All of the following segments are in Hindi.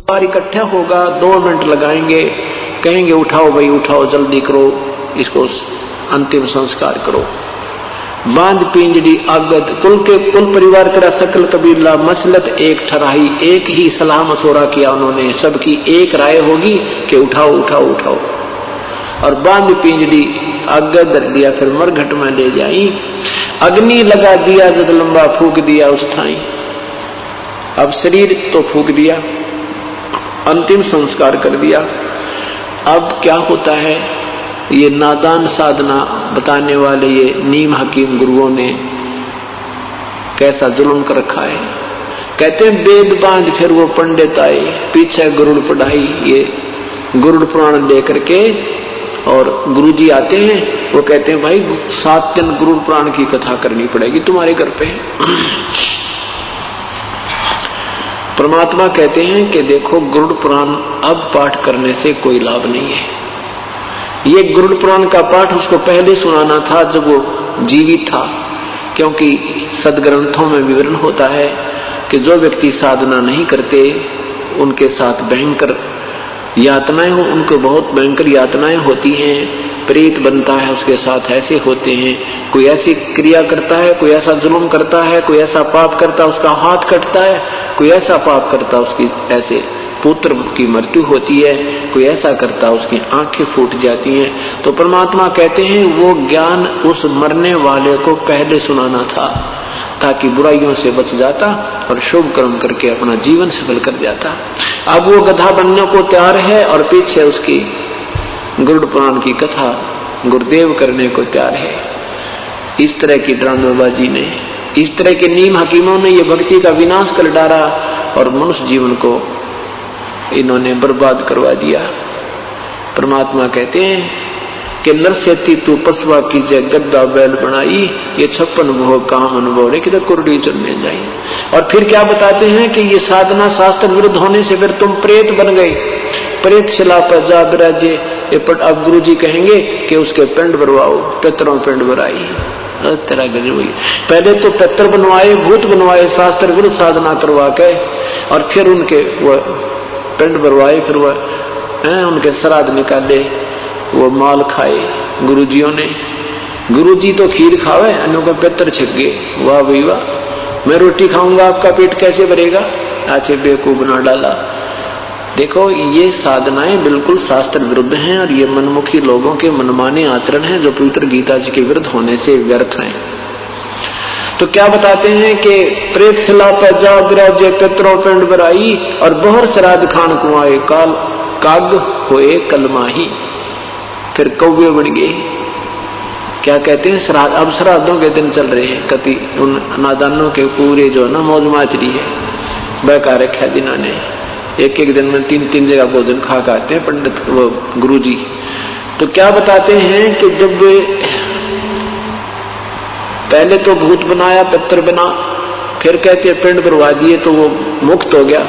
बार इकट्ठा होगा, 2 मिनट लगाएंगे, कहेंगे उठाओ भाई उठाओ, जल्दी करो, इसको अंतिम संस्कार करो। बांध पिंजड़ी आगद कुल परिवार करा, सकल कबीला मसलत एक ठराही, एक ही सलाह मशोरा किया उन्होंने, सबकी एक राय होगी कि उठाओ उठाओ उठाओ। और बांध पिंजड़ी आगद रख दिया, फिर मरघट में ले जाई, अग्नि लगा दिया, जब लंबा फूक दिया उस ठाई। अब शरीर तो फूक दिया, अंतिम संस्कार कर दिया। अब क्या होता है, ये नादान साधना बताने वाले ये नीम हकीम गुरुओं ने कैसा जुल्म कर रखा है। कहते हैं वेद बांध फिर वो पंडित आए, पीछे गरुड़ पढ़ाई, ये गरुड़ पुराण लेकर के, और गुरुजी आते हैं, वो कहते हैं भाई 7 दिन गरुड़ पुराण की कथा करनी पड़ेगी तुम्हारे घर पे। परमात्मा कहते हैं कि देखो गरुड़ पुराण अब पाठ करने से कोई लाभ नहीं है। ये गरुड़ पुराण का पाठ उसको पहले सुनाना था जब वो जीवित था, क्योंकि सदग्रंथों में विवरण होता है कि जो व्यक्ति साधना नहीं करते उनके साथ भयंकर यातनाएं हो, उनको बहुत भयंकर यातनाएं होती हैं, प्रेत बनता है उसके साथ, ऐसे होते हैं। कोई ऐसी क्रिया करता है, कोई ऐसा जुल्म करता है, कोई ऐसा पाप करता है उसका हाथ कटता है, कोई ऐसा पाप करता है उसकी ऐसे पुत्र की मृत्यु होती है, कोई ऐसा करता उसकी आंखें फूट जाती हैं। तो परमात्मा कहते हैं वो ज्ञान उस मरने वाले को पहले सुनाना था, ताकि बुराइयों से बच जाता और शुभ कर्म करके अपना जीवन सफल कर जाता। अब वो गधा बनने को तैयार है और पीछे उसकी गरुड़ पुराण की कथा गुरुदेव करने को तैयार है। इस तरह की ड्रामेबाजी ने, इस तरह के नीम हकीमों ने ये भक्ति का विनाश कर डाला और मनुष्य जीवन को इन्होंने बर्बाद करवा दिया। परमात्मा कहते हैं कि नरसेती तू पसवा कीजिए गद्दा बैल बनाई, ये 56 भोग काम अनुभव रे कि कुरडी चलने जाई। और फिर क्या बताते हैं कि ये साधना शास्त्र विरुद्ध होने से फिर तुम प्रेत बन गए, प्रेत शिला पर जा विराजे। अब गुरु जी कहेंगे कि उसके पिंड भरवाओ, पितरों पिंड भराई। तेरा गजब हुई, पहले तो पितर बनवाए, भूत बनवाए, शास्त्र विरुद्ध साधना करवा के, और फिर उनके वो पिंड भरवाए, फिर वह उनके श्राद्ध निकाले, वो माल खाए गुरुजियों ने। गुरुजी तो खीर खावे, अन्यों का पितर छिक गए। वाह भाई वाह, मैं रोटी खाऊंगा आपका पेट कैसे भरेगा, आचे बेवकूफ बना डाला। देखो ये साधनाएं बिल्कुल शास्त्र विरुद्ध हैं और ये मनमुखी लोगों के मनमाने आचरण हैं जो पवित्र गीता जी के विरुद्ध होने से व्यर्थ हैं। तो क्या बताते हैं कि प्रेत शिला पर जा विराजे पितरों पिंड भराई, और बहर श्राद्ध खान कुआए काल काग होए कलमाही। फिर कौवे बन गए। क्या कहते हैं श्राद्ध, अब श्राद्धों के दिन चल रहे हैं, कति उन नादानों के पूरे जो ना मौज माचरी है बहका रखा जिन्होंने, एक एक दिन में 3-3 जगह भोजन खा खाते हैं पंडित वो गुरुजी। तो क्या बताते हैं कि जब पहले तो भूत बनाया, पितर बना, फिर कहते हैं पिंड भरवा दिए तो वो मुक्त हो गया।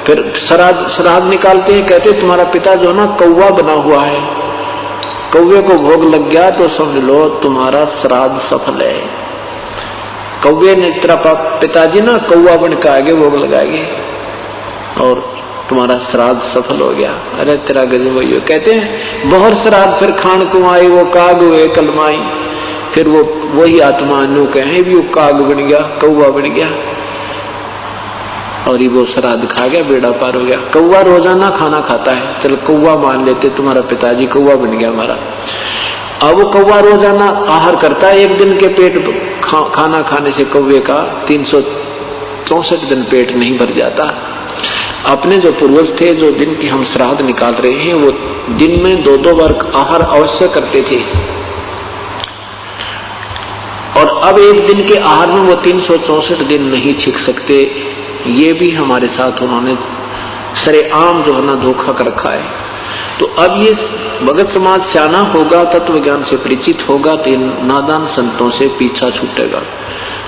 फिर श्राद्ध निकालते हैं, कहते हैं तुम्हारा पिता जो ना कौवा बना हुआ है, कौवे को भोग लग गया तो समझ लो तुम्हारा श्राद्ध सफल है। कौवे ने तेरा पिताजी ना कौवा बन के आगे भोग लगाएंगे और तुम्हारा श्राद्ध सफल हो गया। अरे तेरा गजब वही। कहते हैं बहुत श्राद्ध फिर खान को आए, वो काग हुए कलमाई। फिर वो वही आत्मा नो कहे भी वो काग बन गया, कौवा बन गया, और ये वो श्राद्ध खा गया, बेड़ा पार हो गया। कौवा रोजाना खाना खाता है, चल कौवा मान लेते, तुम्हारा पिताजी कौवा बन गया हमारा। अब वो कौवा रोजाना आहार करता है, एक दिन के पेट खाना खाने से कौवे का 364 दिन पेट नहीं भर जाता। अपने जो पूर्वज थे, जो दिन की हम श्राद्ध निकाल रहे हैं, वो दिन में 2-2 बार आहार अवश्य करते थे, और अब एक दिन के आहार में वो 364 दिन नहीं छिक सकते। ये भी हमारे साथ उन्होंने सरेआम जो है ना धोखा कर रखा है। तो अब ये भगत समाज सियाना होगा, तत्व ज्ञान से परिचित होगा, तो इन नादान संतों से पीछा छूटेगा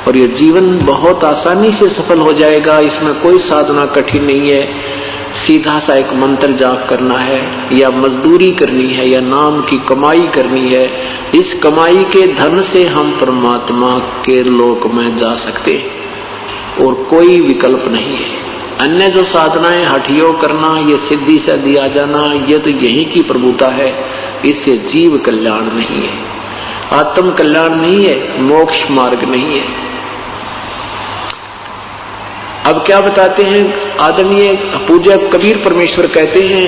और ये जीवन बहुत आसानी से सफल हो जाएगा। इसमें कोई साधना कठिन नहीं है, सीधा सा एक मंत्र जाप करना है, या मजदूरी करनी है, या नाम की कमाई करनी है। इस कमाई के धन से हम परमात्मा के लोक में जा सकते और कोई विकल्प नहीं है। अन्य जो साधनाएं हठयोग करना, ये सिद्धि से दिया जाना, ये तो यही की प्रभुता है। इससे जीव कल्याण नहीं है, आत्म कल्याण नहीं है, मोक्ष मार्ग नहीं है। अब क्या बताते हैं आदरणीय पूज्य कबीर परमेश्वर कहते हैं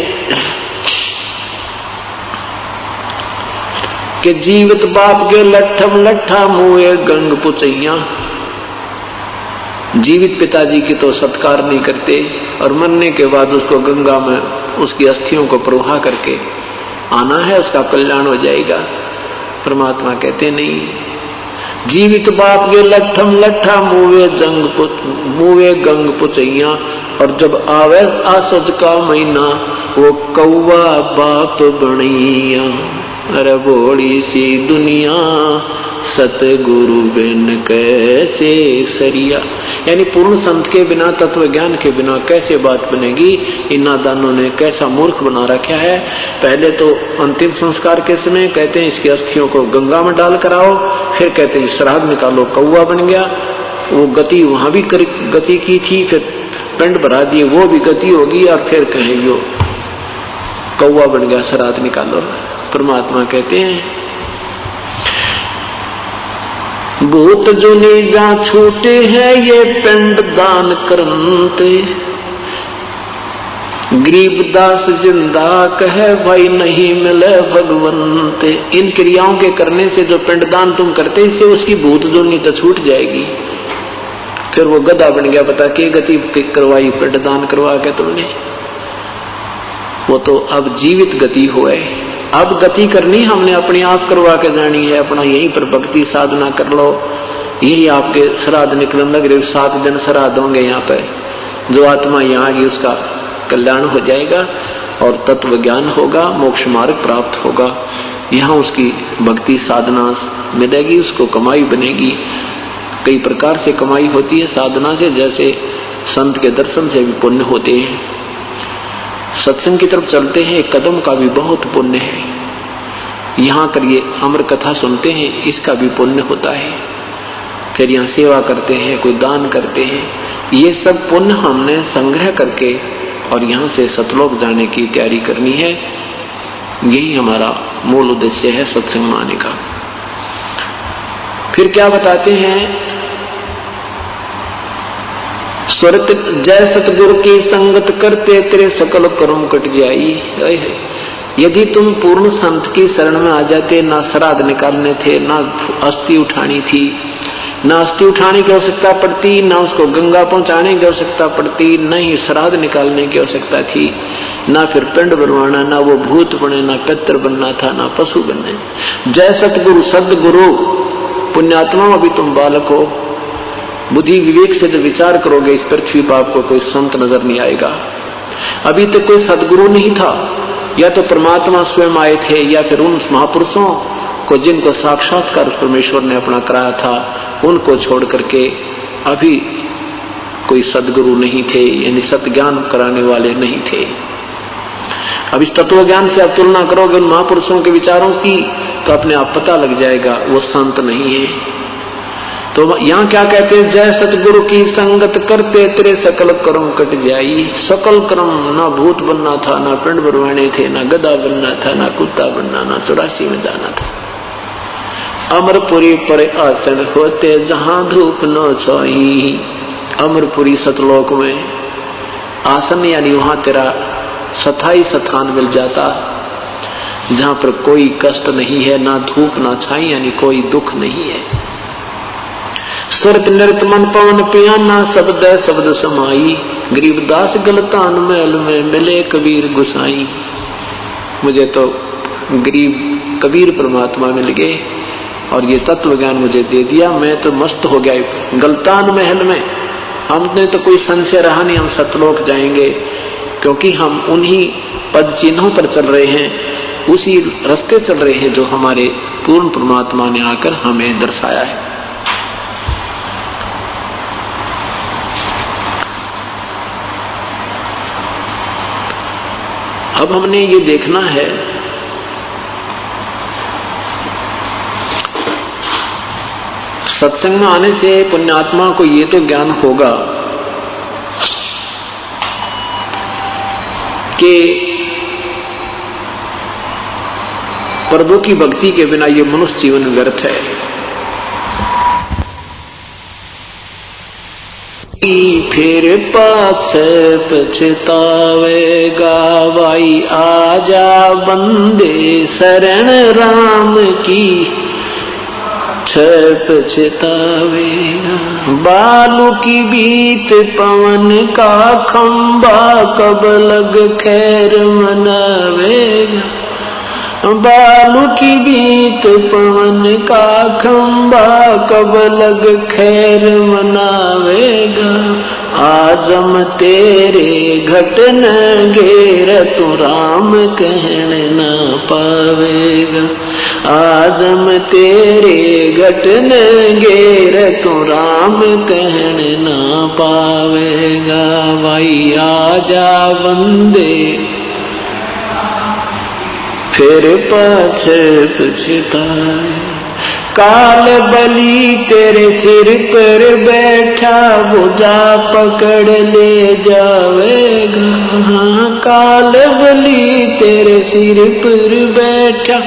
कि जीवित बाप के लट्ठम लट्ठा मुए गंग पुचैया। जीवित पिताजी की तो सत्कार नहीं करते और मरने के बाद उसको गंगा में उसकी अस्थियों को प्रवाह करके आना है, उसका कल्याण हो जाएगा। परमात्मा कहते नहीं, जीवित बाप के लट्ठम लट्ठा मुवे गंग पुचैया। और जब आवे आसज का महीना वो कौवा बाप बनैया। अरे बोली सी दुनिया सतगुरु बिन कैसे सरिया। यानी पूर्ण संत के बिना, तत्व ज्ञान के बिना कैसे बात बनेगी। इन नादानों ने कैसा मूर्ख बना रखा है। पहले तो अंतिम संस्कार के समय कहते हैं इसकी अस्थियों को गंगा में डाल कर आओ, फिर कहते हैं श्राद्ध निकालो, कौवा बन गया। वो गति वहां भी गति की थी, फिर पिंड भरा दिए, वो भी गति होगी, और फिर कहेंगे कौवा बन गया, श्राद्ध निकालो। परमात्मा कहते हैं भूत जुनी जा छूटे हैं ये पिंड दान करते। गरीबदास जिंदा कहे भाई नहीं मिले भगवंते। इन क्रियाओं के करने से जो पिंडदान तुम करते, इससे उसकी भूत जुनी तो छूट जाएगी। फिर वो गधा बन गया, पता के गति करवाई पिंडदान करवा के तुमने। वो तो अब जीवित गति हुए। अब गति करनी हमने अपने आप करवा के जानी है। अपना यहीं पर भक्ति साधना कर लो, यही आपके श्राद्ध निकलने लग रहे। 7 दिन श्राद्ध होंगे यहाँ पे। जो आत्मा यहाँ आगी उसका कल्याण हो जाएगा और तत्व ज्ञान होगा, मोक्ष मार्ग प्राप्त होगा। यहाँ उसकी भक्ति साधना मिलेगी, उसको कमाई बनेगी। कई प्रकार से कमाई होती है साधना से, जैसे संत के दर्शन से भी पुण्य होते हैं। सत्संग की तरफ चलते हैं, एक कदम का भी बहुत पुण्य है। यहाँ करिए अमर कथा सुनते हैं, इसका भी पुण्य होता है। फिर यहाँ सेवा करते हैं, कोई दान करते हैं, ये सब पुण्य हमने संग्रह करके और यहाँ से सतलोक जाने की तैयारी करनी है। यही हमारा मूल उद्देश्य है सत्संग में आने का। फिर क्या बताते हैं, स्वरत जय सतगुरु की संगत करते तेरे सकल कर्म कट जाई। यदि तुम पूर्ण संत की शरण में आ जाते, ना श्राद्ध निकालने थे, ना अस्थि उठानी थी, ना अस्थि उठाने की आवश्यकता पड़ती, ना उसको गंगा पहुंचाने की आवश्यकता पड़ती, न ही श्राद्ध निकालने की आवश्यकता थी, ना फिर पिंड बनवाना, ना वो भूत बने, ना पितर बनना था, ना पशु बने। जय सतगुरु सदगुरु। पुण्यात्मा अभी तुम बालक हो, बुद्धि विवेक से जब विचार करोगे इस पृथ्वी पर आपको कोई संत नजर नहीं आएगा। अभी तक कोई सदगुरु नहीं था, या तो परमात्मा स्वयं आए थे, या फिर उन महापुरुषों को जिनको साक्षात्कार परमेश्वर ने अपना कराया था, उनको छोड़ करके अभी कोई सदगुरु नहीं थे, यानी सत्य ज्ञान कराने वाले नहीं थे। अब इस तत्व ज्ञान से आप तुलना करोगे उन महापुरुषों के विचारों की, तो अपने आप पता लग जाएगा वो संत नहीं है। तो यहाँ क्या कहते हैं, जय सतगुरु की संगत करते तेरे सकल कर्म कट जाई। सकल कर्म, ना भूत बनना था, ना पिंड बनवाने थे, ना गधा बनना था, ना कुत्ता बनना, ना 84 में जाना था। अमरपुरी पर आसन होते जहां धूप न छाई। अमरपुरी सतलोक में आसन, यानी वहां तेरा स्थायी स्थान मिल जाता, जहां पर कोई कष्ट नहीं है, ना धूप ना छाई, यानी कोई दुख नहीं है। सुरत नृत मन पवन पियाना, शब्द शब्द समाई। गरीबदास गलतान महल में मिले कबीर गुसाई। मुझे तो गरीब कबीर परमात्मा मिल गए और ये तत्व ज्ञान मुझे दे दिया। मैं तो मस्त हो गया गलतान महल में। हमने तो कोई संशय रहा नहीं, हम सतलोक जाएंगे, क्योंकि हम उन्हीं पद चिन्हों पर चल रहे हैं, उसी रास्ते चल रहे हैं जो हमारे पूर्ण परमात्मा ने आकर हमें दर्शाया है। अब हमने ये देखना है सत्संग में आने से पुण्यात्मा को ये तो ज्ञान होगा कि प्रभु की भक्ति के बिना ये मनुष्य जीवन व्यर्थ है। फिर पाछे पछतावेगा भाई, आजा बंदे शरण राम की, पछतावेगा। बालू की बीत पवन का खंबा, कब लग खैर मनावेगा। बालू की बीत पवन का खंबा, कब लग खैर मनावेगा। आजम तेरे घट न घेर, तू राम कहन न पावेगा। आजम तेरे घट न घेर, तू राम कहन न पावेगा। भाई आजा बंदे फिर पाछे पछताए। काल बलि तेरे सिर पर बैठा, भुजा पकड़ ले जावेगा। हाँ, काल बलि तेरे सिर पर बैठा,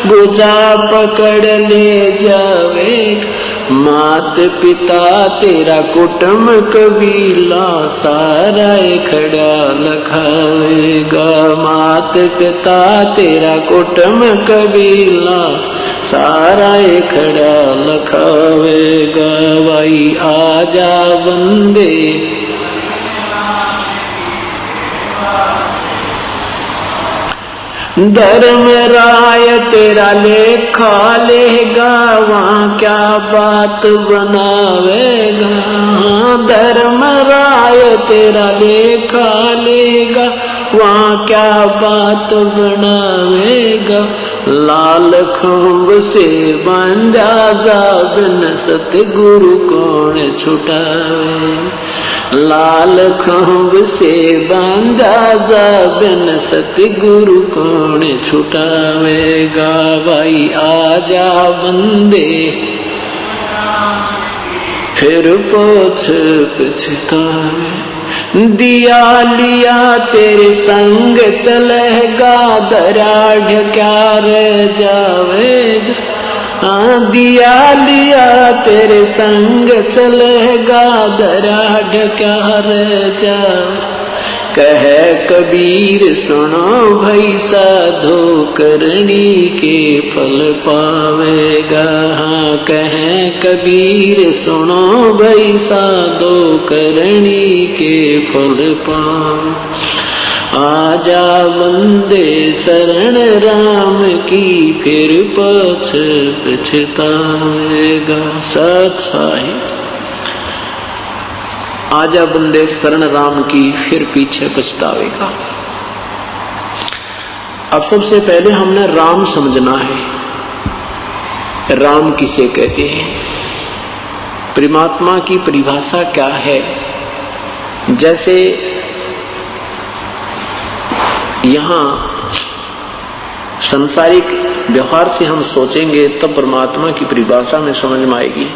भुजा पकड़ ले जावेगा। मात पिता तेरा कुटुंब कबीला, सारा खड़ा लखावेगा। मात पिता तेरा कुटुंब कबीला, सारा खड़ा लखावेगा। भाई आजा बंदे धर्म राय तेरा लेखा लेगा, वहाँ क्या बात बनावेगा। धर्म राय तेरा लेखा लेगा, वहाँ क्या बात बनावेगा। लाल खंभ से बांधा जा, बिन सतगुरु कौन छुटावे। लाल खंभ से बांधा जा, बिन सतगुरु कौन छुटावेगा। भाई आजा बंदे फिर पोछ पछतावे। दिया लिया तेरे संग चलेगा, दरा ढक्या रह जावेगा। हाँ, दिया लिया तेरे संग चलेगा, दरा ढक्या रह जावे। कहे कबीर सुनो भाई, साधो करनी के फल पावेगा। हाँ, कहे कबीर सुनो भाई, साधो करनी के फल पावे। आजा बंदे शरण राम की, फिर पछ पछतावेगा। सत साहिब आजा बंदे शरण राम की, फिर पीछे पछतावेगा। अब सबसे पहले हमने राम समझना है। राम किसे कहते हैं, परमात्मा की परिभाषा क्या है। जैसे यहां संसारिक व्यवहार से हम सोचेंगे तब परमात्मा की परिभाषा में समझ में आएगी।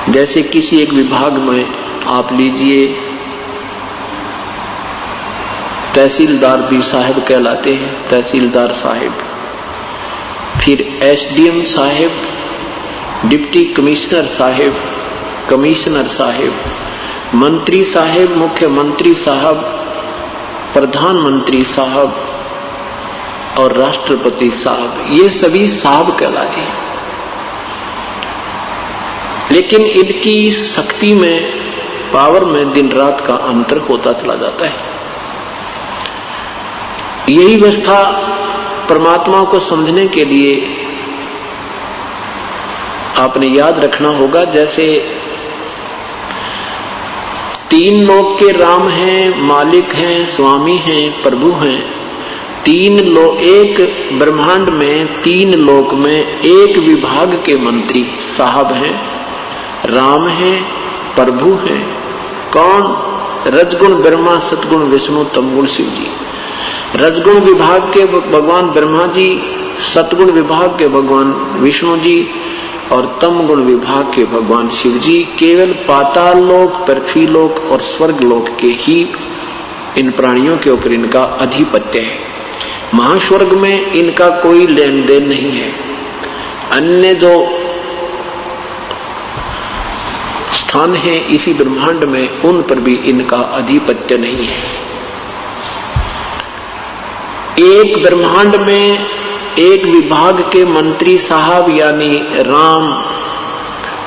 जैसे किसी एक विभाग में आप लीजिए, तहसीलदार भी साहब कहलाते हैं, तहसीलदार साहब, फिर एसडीएम साहब, डिप्टी कमिश्नर साहब, कमिश्नर साहब, मंत्री साहब, मुख्यमंत्री साहब, प्रधानमंत्री साहब और राष्ट्रपति साहब, ये सभी साहब कहलाते हैं। लेकिन इनकी शक्ति में, पावर में दिन रात का अंतर होता चला जाता है। यही व्यवस्था परमात्मा को समझने के लिए आपने याद रखना होगा। जैसे तीन लोक के राम हैं, मालिक हैं, स्वामी हैं, प्रभु हैं। तीन लोक, एक ब्रह्मांड में, तीन लोक में एक विभाग के मंत्री साहब हैं, राम हैं, प्रभु हैं। कौन? रजगुण ब्रह्मा, सतगुण विष्णु, तमगुण शिव जी। रजगुण विभाग के भगवान ब्रह्मा जी, सतगुण विभाग के भगवान विष्णु जी और तमगुण विभाग के भगवान शिव जी। केवल पाताल लोक, पृथ्वी लोक और स्वर्ग लोक के ही इन प्राणियों के ऊपर इनका अधिपत्य है। महास्वर्ग में इनका कोई लेन देन नहीं है। अन्य जो स्थान है इसी ब्रह्मांड में, उन पर भी इनका अधिपत्य नहीं है। एक ब्रह्मांड में एक विभाग के मंत्री साहब यानी राम,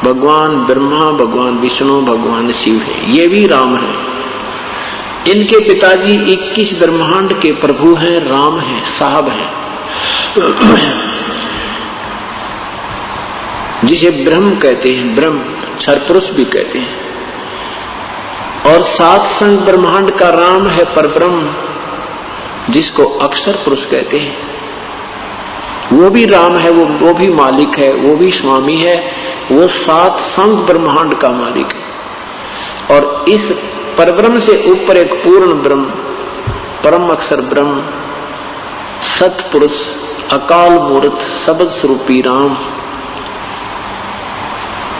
भगवान ब्रह्मा, भगवान विष्णु, भगवान शिव है, ये भी राम है। इनके पिताजी 21 ब्रह्मांड के प्रभु हैं, राम हैं, साहब हैं, जिसे ब्रह्म कहते हैं, ब्रह्म क्षर पुरुष भी कहते हैं। और सात संग ब्रह्मांड का राम है परब्रह्म, जिसको अक्षर पुरुष कहते हैं। वो भी राम है, वो भी मालिक है, वो भी स्वामी है, वो सात संग ब्रह्मांड का मालिक है। और इस परब्रह्म से ऊपर एक पूर्ण ब्रह्म, परम अक्षर ब्रह्म, सतपुरुष, अकाल मूर्त, शब्द स्वरूपी राम,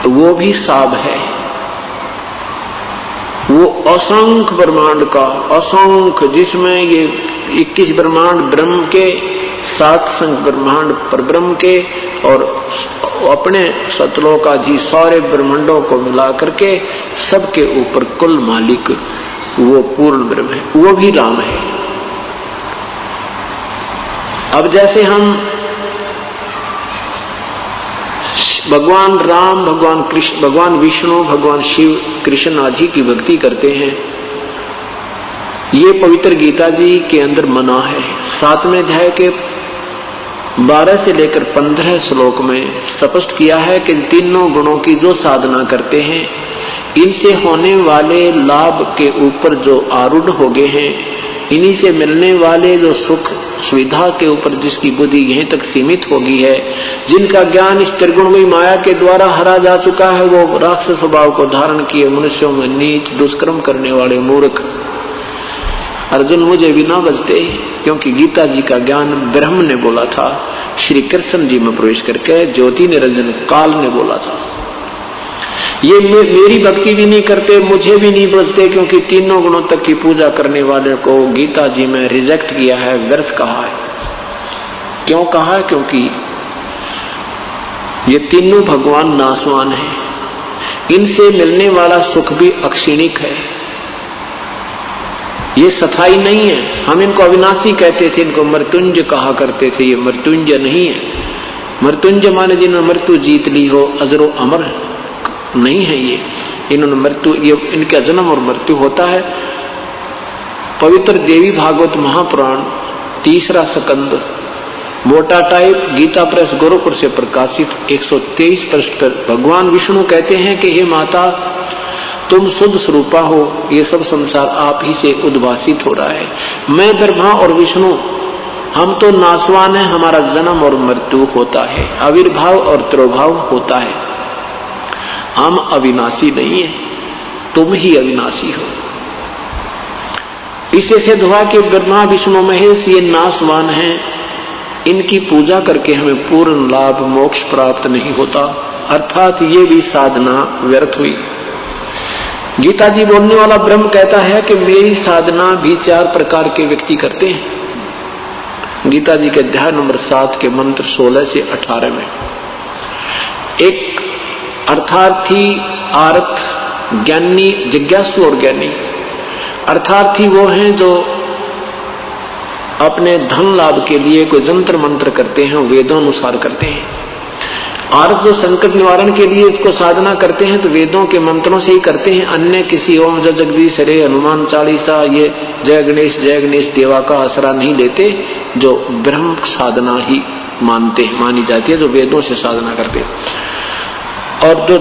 वो भी साब है। वो असंख्य ब्रह्मांड का, असंख्य, जिसमें ये 21 ब्रह्मांड ब्रह्म के, 7 संग ब्रह्मांड परब्रह्म के, और अपने सतलोकाधि सारे ब्रह्मांडों को मिला करके सबके ऊपर कुल मालिक वो पूर्ण ब्रह्म है, वो भी राम है। अब जैसे हम भगवान राम, भगवान कृष्ण, भगवान विष्णु, भगवान शिव, कृष्ण आदि की भक्ति करते हैं, ये पवित्र गीता जी के अंदर मना है। 7वें अध्याय के 12 से लेकर 15 श्लोक में स्पष्ट किया है कि तीनों गुणों की जो साधना करते हैं, इनसे होने वाले लाभ के ऊपर जो आरूढ़ हो गए हैं, इन्हीं से मिलने वाले जो सुख सुविधा के ऊपर जिसकी बुद्धि यहीं तक सीमित हो गई है, जिनका ज्ञान इस त्रिगुणमयी माया के द्वारा हरा जा चुका है, वो राक्षस स्वभाव को धारण किए मनुष्यों में नीच दुष्कर्म करने वाले मूर्ख अर्जुन मुझे भी ना बचते, क्योंकि गीता जी का ज्ञान ब्रह्म ने बोला था, श्री कृष्ण जी में प्रवेश करके ज्योति निरंजन काल ने बोला था। ये मेरी भक्ति भी नहीं करते, मुझे भी नहीं बचते, क्योंकि तीनों गुणों तक की पूजा करने वाले को गीता जी में रिजेक्ट किया है, व्यर्थ कहा है। क्यों कहा है? क्योंकि ये तीनों भगवान नाशवान है, इनसे मिलने वाला सुख भी अक्षीणिक है, ये सफाई नहीं है। हम इनको अविनाशी कहते थे, इनको मृत्युंजय कहा करते थे, ये मृत्युंजय नहीं है। मृत्युंजय माने जिन्होंने मृत्यु जीत ली हो, अजरो अमर नहीं है ये, इन्होंने मृत्यु, ये इनका जन्म और मृत्यु होता है। पवित्र देवी भागवत महापुराण 3रा स्कंद मोटा टाइप गीता प्रेस गोरखपुर से प्रकाशित 123 पृष्ठ पर भगवान विष्णु कहते हैं कि हे माता, तुम शुद्ध स्वरूपा हो, ये सब संसार आप ही से उद्भासित हो रहा है। मैं ब्रह्मा और विष्णु, हम तो नाशवान है, हमारा जन्म और मृत्यु होता है, आविर्भाव और तिरोभाव होता है, हम अविनाशी नहीं है, तुम ही अविनाशी हो। इससे सिद्ध हुआ कि ब्रह्मा विष्णु महेश ये नाशवान हैं, इनकी पूजा करके हमें पूर्ण लाभ मोक्ष प्राप्त नहीं होता, अर्थात ये भी साधना व्यर्थ हुई। गीता जी बोलने वाला ब्रह्म कहता है कि मेरी साधना भी 4 प्रकार के व्यक्ति करते हैं। गीता जी के अध्याय नंबर 7 के मंत्र 16 से 18 में एक अर्थार्थी, आर्थ, ज्ञानी, जिज्ञासु और ज्ञानी। अर्थार्थी वो हैं जो अपने धन लाभ के लिए कोई जंत्र मंत्र करते हैं, वेदों अनुसार करते हैं। आर्थ जो संकट निवारण के लिए इसको साधना करते हैं तो वेदों के मंत्रों से ही करते हैं, अन्य किसी ओम जय जगदीश हरे, हनुमान चालीसा, ये जय गणेश देवा का आसरा नहीं लेते, जो ब्रह्म साधना ही मानी जाती है, जो वेदों से साधना करते हैं। और जो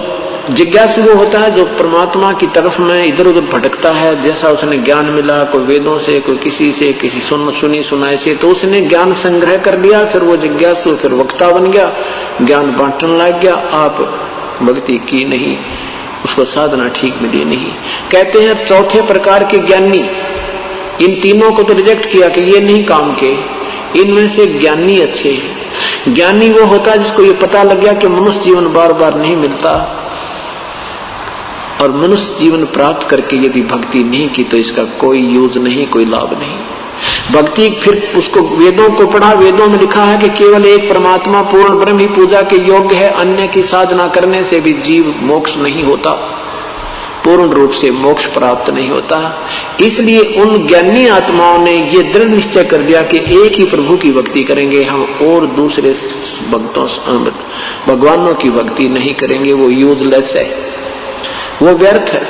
जिज्ञासु वो होता है जो परमात्मा की तरफ में इधर उधर भटकता है, जैसा उसने ज्ञान मिला, कोई वेदों से, कोई किसी से, किसी सुनी सुनाए से, तो उसने ज्ञान संग्रह कर लिया, फिर वो जिज्ञासु फिर वक्ता बन गया, ज्ञान बांटने लग गया, आप भक्ति की नहीं, उसको साधना ठीक मिली नहीं। कहते हैं चौथे प्रकार के ज्ञानी, इन तीनों को तो रिजेक्ट किया कि ये नहीं काम के, इनमें से ज्ञानी अच्छे हैं। ज्ञानी वो होता है जिसको ये पता लग गया कि मनुष्य जीवन बार बार नहीं मिलता, और मनुष्य जीवन प्राप्त करके यदि भक्ति नहीं की तो इसका कोई यूज नहीं, कोई लाभ नहीं। भक्ति फिर उसको वेदों को पढ़ा, वेदों में लिखा है कि केवल एक परमात्मा पूर्ण ब्रह्म ही पूजा के योग्य है, अन्य की साधना करने से भी जीव मोक्ष नहीं होता, पूर्ण रूप से मोक्ष प्राप्त नहीं होता। इसलिए उन ज्ञानी आत्माओं ने ये दृढ़ निश्चय कर दिया कि एक ही प्रभु की भक्ति करेंगे हम, और दूसरे भक्तों भगवानों की भक्ति नहीं करेंगे, वो यूजलेस है, वो व्यर्थ है।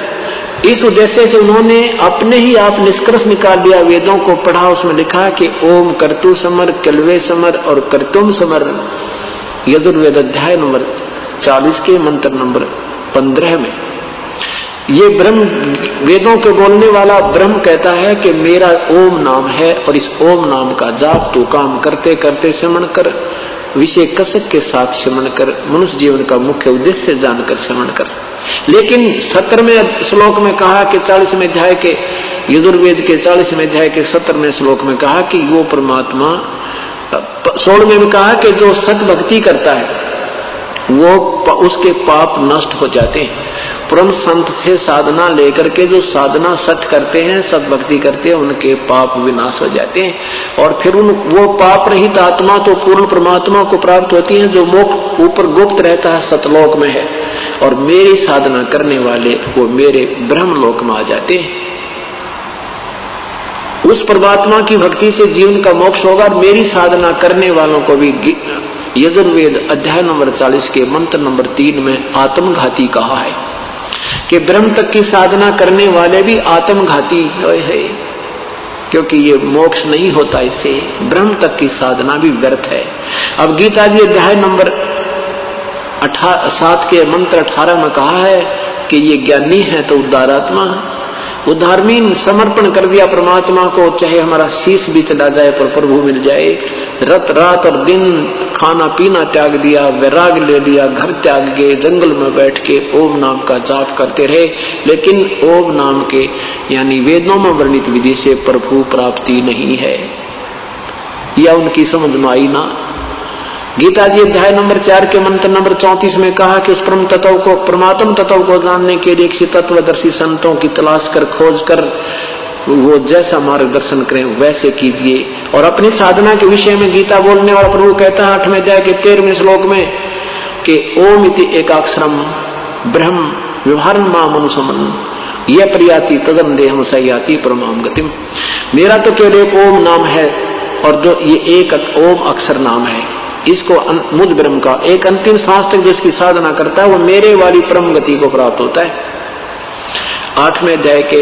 इस उद्देश्य से उन्होंने अपने ही आप निष्कर्ष निकाल दिया, वेदों को पढ़ा, उसमें लिखा कि ओम कर्तु समर कल्वे समर और कर्तुम समर, यजुर्वेद अध्याय नंबर 40 के मंत्र नंबर 15 में ये ब्रह्म, वेदों के बोलने वाला ब्रह्म कहता है कि मेरा ओम नाम है और इस ओम नाम का जाप तू काम करते करते श्रवण कर, विषय कसक के साथ श्रवण कर, मनुष्य जीवन का मुख्य उद्देश्य जानकर श्रवण कर। लेकिन 17वें श्लोक में कहा कि 40वें अध्याय के यजुर्वेद के 40वें अध्याय के 17वें श्लोक में कहा कि वो परमात्मा, 16वें में कहा कि जो सत भक्ति करता है वो उसके पाप नष्ट हो जाते हैं। परम संत से साधना लेकर के जो साधना सत करते हैं, सत भक्ति करते हैं, उनके पाप विनाश हो जाते हैं और फिर वो पाप रहित आत्मा तो पूर्ण परमात्मा को प्राप्त होती है, जो मोक्ष ऊपर गुप्त रहता है, सतलोक में है, और मेरी साधना करने वाले वो मेरे ब्रह्मलोक में आ जाते हैं। उस परमात्मा की भक्ति से जीवन का मोक्ष होगा। और मेरी साधना करने वालों को भी यजुर्वेद अध्याय नंबर 40 के मंत्र नंबर 3 में आत्मघाती कहा है कि ब्रह्म तक की साधना करने वाले भी आत्मघाती है, क्योंकि ये मोक्ष नहीं होता इससे, ब्रह्म तक की साधना भी व्यर्थ है। अब गीता जी अध्याय नंबर 7 के मंत्र 18 में कहा है कि ये ज्ञानी है तो उद्धारात्मा, उद्धारमीन समर्पण कर दिया परमात्मा को, चाहे हमारा शीश भी चला जाए पर प्रभु मिल जाए। रात और दिन खाना पीना त्याग दिया, वैराग ले लिया, घर त्याग के जंगल में बैठ के ओम नाम का जाप करते रहे, लेकिन ओम नाम के यानी वेदों में वर्णित विधि से प्रभु प्राप्ति नहीं है, या उनकी समझ में आई ना। गीता जी अध्याय नंबर 4 के मंत्र नंबर 34 में कहा कि उस परम तत्व को, परमात्म तत्व को जानने के लिए किसी तत्वदर्शी संतों की तलाश कर, खोज कर वो जैसा मार्गदर्शन करें वैसे कीजिए। और अपनी साधना के विषय में गीता बोलने वाला प्रभु कहता है 8वें अध्याय के 13वें श्लोक में कि ओम इति एकाक्षरम ब्रह्म व्यवहार माम अनुसमन ये प्रियाति तदन देहम सयाति परमाम गतिम। मेरा तो केवल एक ओम नाम है, और जो ये एक ओम अक्षर नाम है, इसको मुझ ब्रह्म का एक अंतिम सांस तक जो इसकी साधना करता है वो मेरे वाली परम गति को प्राप्त होता है। 8वें अध्याय के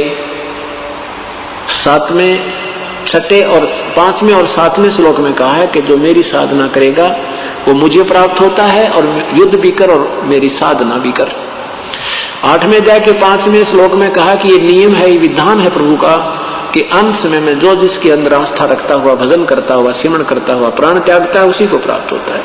7वें, 6ठे और 5वें और 7वें श्लोक में कहा है कि जो मेरी साधना करेगा वो मुझे प्राप्त होता है, और युद्ध भी कर और मेरी साधना भी कर। 8वें अध्याय के 5वें श्लोक में कहा कि ये नियम है, ये विधान है प्रभु का कि अंत समय में जो जिसके अंदर आस्था रखता हुआ, भजन करता हुआ, सिमरण करता हुआ प्राण त्यागता है उसी को प्राप्त होता है।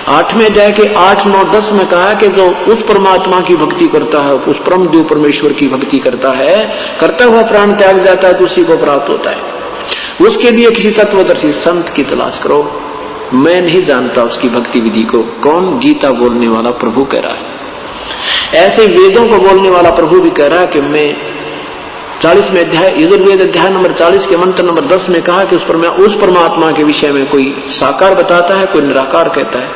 8वें अध्याय के 8, 9, 10 में कहा कि जो उस परमात्मा की भक्ति करता है, उस परम देव परमेश्वर की भक्ति करता है, करता हुआ प्राण त्याग जाता है तो उसी को प्राप्त होता है। उसके लिए किसी तत्वदर्शी संत की तलाश करो। मैं नहीं जानता उसकी भक्ति विधि को। कौन? गीता बोलने वाला प्रभु कह रहा है। ऐसे वेदों को बोलने वाला प्रभु भी कह रहा है कि मैं 40वें अध्याय यजुर्वेद अध्याय नंबर 40 के मंत्र नंबर 10 में कहा कि उस परमात्मा के विषय में कोई साकार बताता है, कोई निराकार कहता है,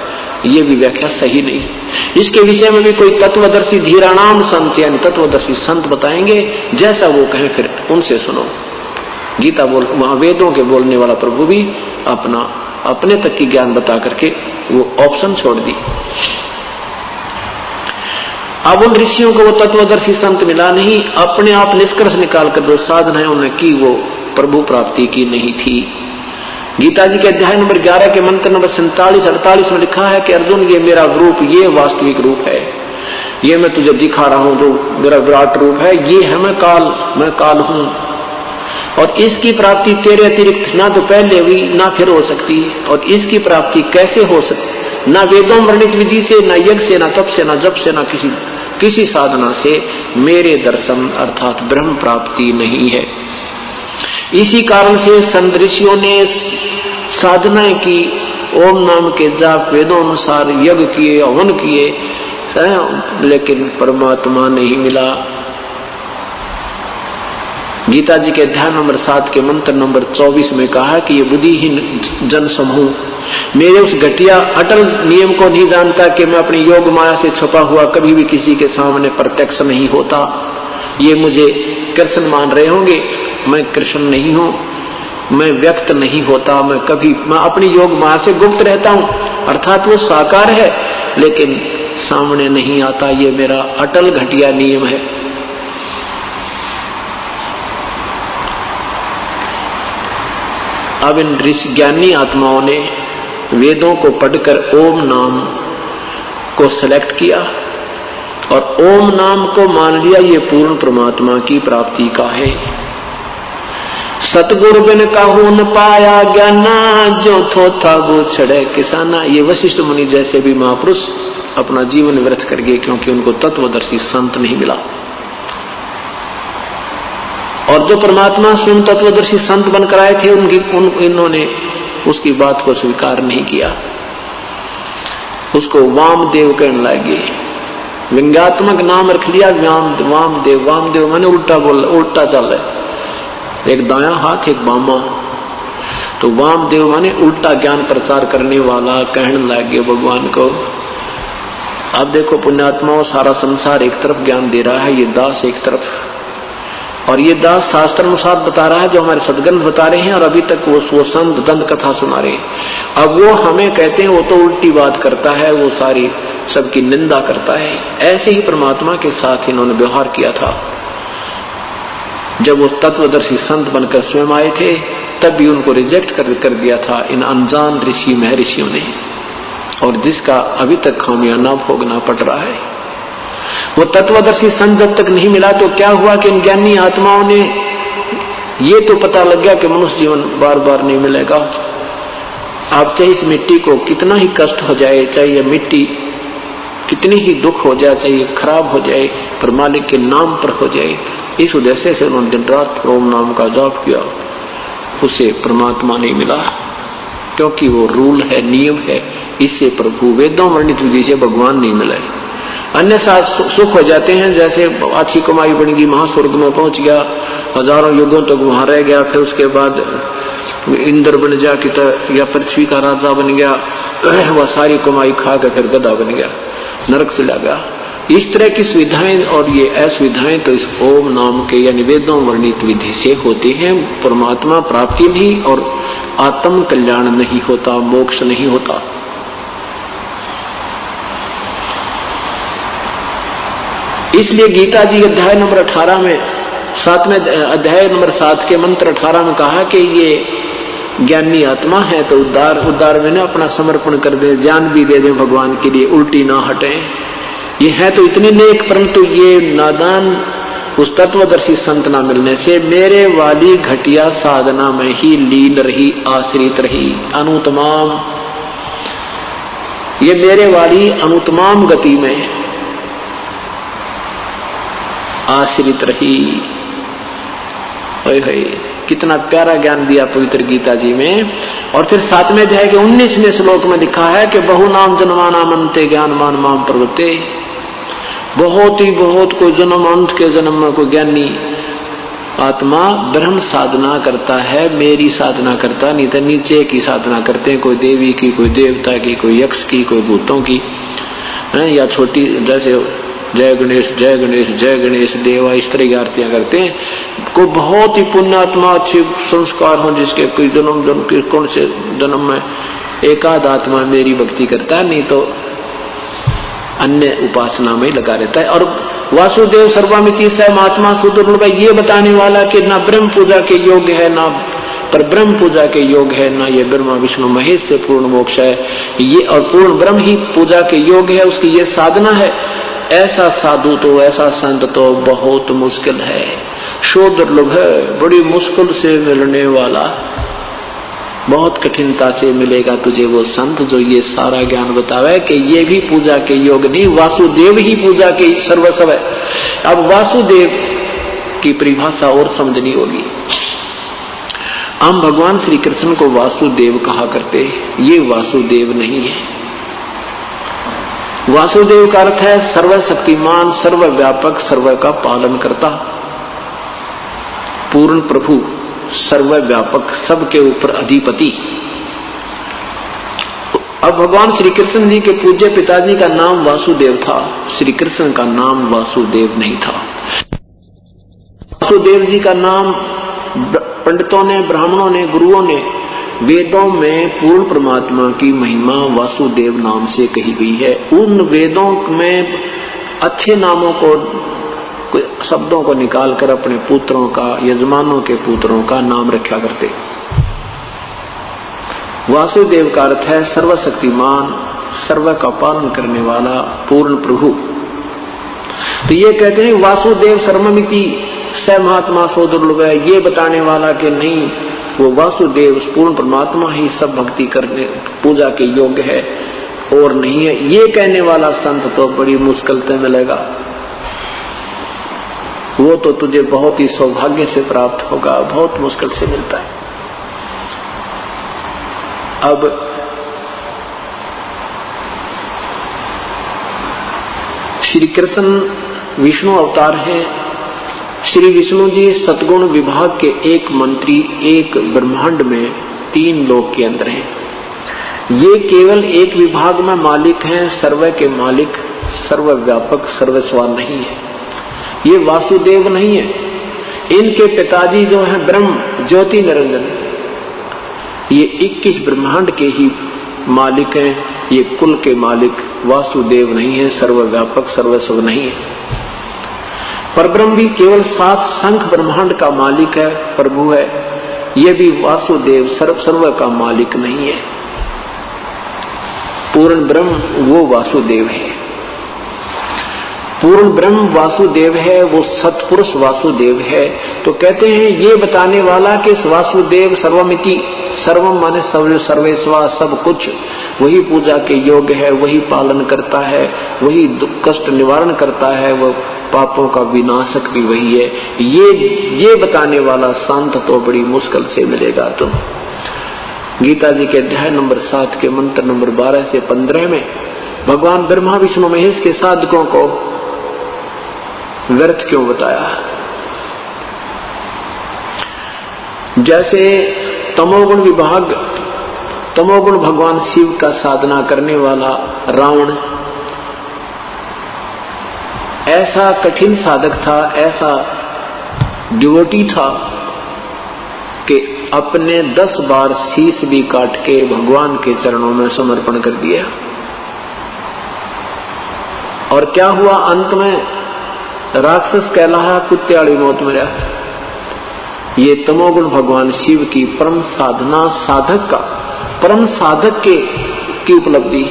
ये भी व्याख्या सही नहीं। इसके विषय में भी कोई तत्वदर्शी धीराणाम संत यानी तत्वदर्शी संत बताएंगे, जैसा वो कहें फिर उनसे सुनो। गीता बोल वहां वेदों के बोलने वाला प्रभु भी अपने तक की ज्ञान बता करके वो ऑप्शन छोड़ दी। अब उन ऋषियों को वो तत्वदर्शी संत मिला नहीं, अपने आप निष्कर्ष निकालकर जो साधनाएं उन्होंने की वो प्रभु प्राप्ति की नहीं थी। गीता जी के अध्याय नंबर 11 के मंत्र नंबर 47-48 में लिखा है कि अर्जुन ये मेरा रूप, ये वास्तविक रूप है, ये मैं तुझे दिखा रहा हूं, जो मेरा विराट रूप है, ये है मैं काल हूं, और इसकी प्राप्ति तेरे अतिरिक्त ना तो पहले हुई ना फिर हो सकती, और इसकी प्राप्ति कैसे हो सकती? ना वेदों वर्णित विधि से, ना यज्ञ से, ना तप से, ना जप से, ना किसी साधना से मेरे दर्शन अर्थात ब्रह्म प्राप्ति नहीं है। इसी कारण से संत ऋषियों ने साधनाएं की, ओम नाम के जाप वेदों अनुसार यज्ञ किए, हवन किए, लेकिन परमात्मा नहीं मिला। गीता जी के अध्याय नंबर 7 के मंत्र नंबर 24 में कहा कि ये बुद्धिहीन जन समूह मेरे उस घटिया अटल नियम को नहीं जानता कि मैं अपनी योग माया से छुपा हुआ कभी भी किसी के सामने प्रत्यक्ष नहीं होता। ये मुझे कृष्ण मान रहे होंगे, मैं कृष्ण नहीं हूं, मैं व्यक्त नहीं होता, मैं अपनी योग माया से गुप्त रहता हूं, अर्थात वो साकार है लेकिन सामने नहीं आता। ये मेरा अटल घटिया नियम है। अब इन ऋषि ज्ञानी आत्माओं ने वेदों को पढ़कर ओम नाम को सिलेक्ट किया और ओम नाम को मान लिया ये पूर्ण परमात्मा की प्राप्ति का है। सतगुरु बिन काहू न पाया ज्ञाना, जो थोथा वो छड़े किसाना। ये वशिष्ठ मुनि जैसे भी महापुरुष अपना जीवन व्यर्थ कर गए क्योंकि उनको तत्वदर्शी संत नहीं मिला। और जो परमात्मा स्वयं तत्वदर्शी संत बनकर आए थे इन्होंने उसकी बात को स्वीकार नहीं किया, उसको वामदेव कहने लगे। व्यंग्यात्मक नाम रख लिया वामदेव। वामदेव माने उल्टा चल रहा, एक दायां हाथ एक बामा। तो वामदेव माने उल्टा ज्ञान प्रचार करने वाला कहने लगे भगवान को। अब देखो पुण्यात्माओं, सारा संसार एक तरफ ज्ञान दे रहा है, ये दास एक तरफ, और ये दास शास्त्र अनुसार बता रहा है जो हमारे सदग्रंथ बता रहे हैं, और अभी तक वो संत दंत कथा सुना रहे हैं। अब वो हमें कहते हैं वो तो उल्टी बात करता है, वो सारी सबकी निंदा करता है। ऐसे ही परमात्मा के साथ इन्होंने व्यवहार किया था। जब वो तत्वदर्शी संत बनकर स्वयं आए थे तब भी उनको रिजेक्ट कर दिया था इन अनजान ऋषि महर्षियों ने, और जिसका अभी तक खामियाना भोगना पड़ रहा है। वो तत्वदर्शी संत जब तक नहीं मिला तो क्या हुआ कि इन ज्ञानी आत्माओं ने ये तो पता लग गया कि मनुष्य जीवन बार बार नहीं मिलेगा। आप चाहे इस मिट्टी को कितना ही कष्ट हो जाए, चाहे ये मिट्टी कितनी ही दुख हो जाए, चाहे ये खराब हो जाए, पर मालिक के नाम पर हो जाए। इस उद्देश्य से उन्होंने दिन रात ओम नाम का जाप किया, उसे परमात्मा नहीं मिला क्योंकि वो रूल है, नियम है। इससे प्रभु वेदों वर्णित विधि से भगवान नहीं मिले। अन्य साथ सुख हो जाते हैं, जैसे अच्छी कमाई बन गई, महास्वर्ग में पहुंच गया, हजारों युगों तक वहां रह गया, फिर उसके बाद इंद्र बन जा कि या पृथ्वी का राजा बन गया, वह सारी कमाई खा के फिर गधा बन गया, नरक से लगा। इस तरह की सुविधाएं और ये असुविधाएं तो इस ओम नाम के यानी वेदों वर्णित विधि से होती हैं। परमात्मा प्राप्ति नहीं और आत्म कल्याण नहीं होता, मोक्ष नहीं होता। इसलिए गीता जी अध्याय नंबर 18 में 7वें अध्याय नंबर 7 के मंत्र 18 में कहा कि ये ज्ञानी आत्मा है तो उद्धार में ना अपना समर्पण कर दे, जान भी दे दे भगवान के लिए, उल्टी ना हटे। ये है तो इतनी नेक, परंतु ये नादान उस तत्वदर्शी संत ना मिलने से मेरे वाली घटिया साधना में ही लीन रही, आश्रित रही, अनुतमाम, ये मेरे वाली अनुतमाम गति में आश्रित रही। कितना प्यारा ज्ञान दिया पवित्र गीता जी में। और फिर 7वें अध्याय के 19वें श्लोक में लिखा है कि बहु नाम जन्माना मनते ज्ञान मान माम प्रवृत्ते। बहुत कोई जन्म अंत के जन्म में कोई ज्ञानी आत्मा ब्रह्म साधना करता है, मेरी साधना करता नहीं तो नीचे की साधना करते हैं, कोई देवी की, कोई देवता की, कोई यक्ष की, कोई भूतों की, या छोटी जैसे जय गणेश जय गणेश जय गणेश देवा, इस तरह की आरतियां करते हैं। को बहुत ही पुण्यात्मा अच्छे संस्कार हो जिसके कोई जन्म कौन से जन्म में एकाध आत्मा मेरी भक्ति करता है, नहीं तो अन्य उपासना में लगा रहता है। और वासुदेव सर्वमिति स महात्मा सुदुर्लभ, ये बताने वाला कि ना ब्रह्म पूजा के योग्य है, ना पर ब्रह्म पूजा के योग है, ना ये ब्रह्मा विष्णु महेश से पूर्ण मोक्ष है, ये और पूर्ण ब्रह्म ही पूजा के योग है, उसकी ये साधना है। ऐसा साधु तो, ऐसा संत तो बहुत मुश्किल है, शो दुर्लभ है, बड़ी मुश्किल से मिलने वाला, बहुत कठिनता से मिलेगा तुझे वो संत जो ये सारा ज्ञान बतावे कि ये भी पूजा के योग नहीं, वासुदेव ही पूजा के सर्वस्व है। अब वासुदेव की परिभाषा और समझनी होगी। हम भगवान श्री कृष्ण को वासुदेव कहा करते, ये वासुदेव नहीं है। वासुदेव का अर्थ है सर्वशक्तिमान, सर्वव्यापक, सर्व का पालन करता, पूर्ण प्रभु, सर्वव्यापक, सबके ऊपर अधिपति। अब भगवान श्री कृष्ण जी के पूज्य पिताजी का नाम वासुदेव था, श्री कृष्ण का नाम वासुदेव नहीं था। वासुदेव जी का नाम पंडितों ने, ब्राह्मणों ने, गुरुओं ने वेदों में पूर्ण परमात्मा की महिमा वासुदेव नाम से कही गई है। उन वेदों में अच्छे नामों को, शब्दों को निकालकर अपने पुत्रों का, यजमानों के पुत्रों का नाम रखा करते। वासुदेव का अर्थ है सर्वशक्तिमान, सर्व का पालन करने वाला पूर्ण प्रभु। तो ये कहते हैं वासुदेव सर्वमिति स महात्मा सो दुर्लभ है, ये बताने वाला कि नहीं, वो वासुदेव पूर्ण परमात्मा ही सब भक्ति करने, पूजा के योग्य है और नहीं है, ये कहने वाला संत तो बड़ी मुश्किल से मिलेगा। वो तो तुझे बहुत ही सौभाग्य से प्राप्त होगा, बहुत मुश्किल से मिलता है। अब श्री कृष्ण विष्णु अवतार है। श्री विष्णु जी सतगुण विभाग के एक मंत्री, एक ब्रह्मांड में 3 लोक के अंदर हैं। ये केवल एक विभाग में मालिक हैं, सर्व के मालिक, सर्वव्यापक, सर्वस्वान नहीं है। ये वासुदेव नहीं है। इनके पिताजी जो है ब्रह्म ज्योति निरंजन, ये 21 ब्रह्मांड के ही मालिक हैं। ये कुल के मालिक वासुदेव नहीं है, सर्वव्यापक, सर्वस्व नहीं है। परब्रह्म भी केवल 7 शंख ब्रह्मांड का मालिक है, प्रभु है। ये भी वासुदेव सर्व का मालिक नहीं है। पूर्ण ब्रह्म वो वासुदेव है। पूर्ण ब्रह्म वासुदेव है, वो सत्पुरुष वासुदेव है। तो कहते हैं ये बताने वाला कि वासुदेव सर्वमिति, सर्वम माने सर्वेस्वा, सब कुछ, वही पूजा के योग्य है, वही पालन करता है, वही दुख कष्ट निवारण करता है, वह पापों का विनाशक भी वही है। ये बताने वाला संत तो बड़ी मुश्किल से मिलेगा। तुम गीता जी के अध्याय नंबर 7 के मंत्र नंबर 12 से 15 में भगवान ब्रह्मा विष्णु महेश के साधकों को व्यर्थ क्यों बताया। जैसे तमोगुण विभाग, तमोगुण भगवान शिव का साधना करने वाला रावण ऐसा कठिन साधक था, ऐसा डिवोटी था कि अपने 10 बार शीश भी काट के भगवान के चरणों में समर्पण कर दिया। और क्या हुआ अंत में, राक्षस कहलाया, कुत्तेवाली मौत मरा। ये तमोगुण भगवान शिव की परम साधना, साधक का, परम साधक की उपलब्धि।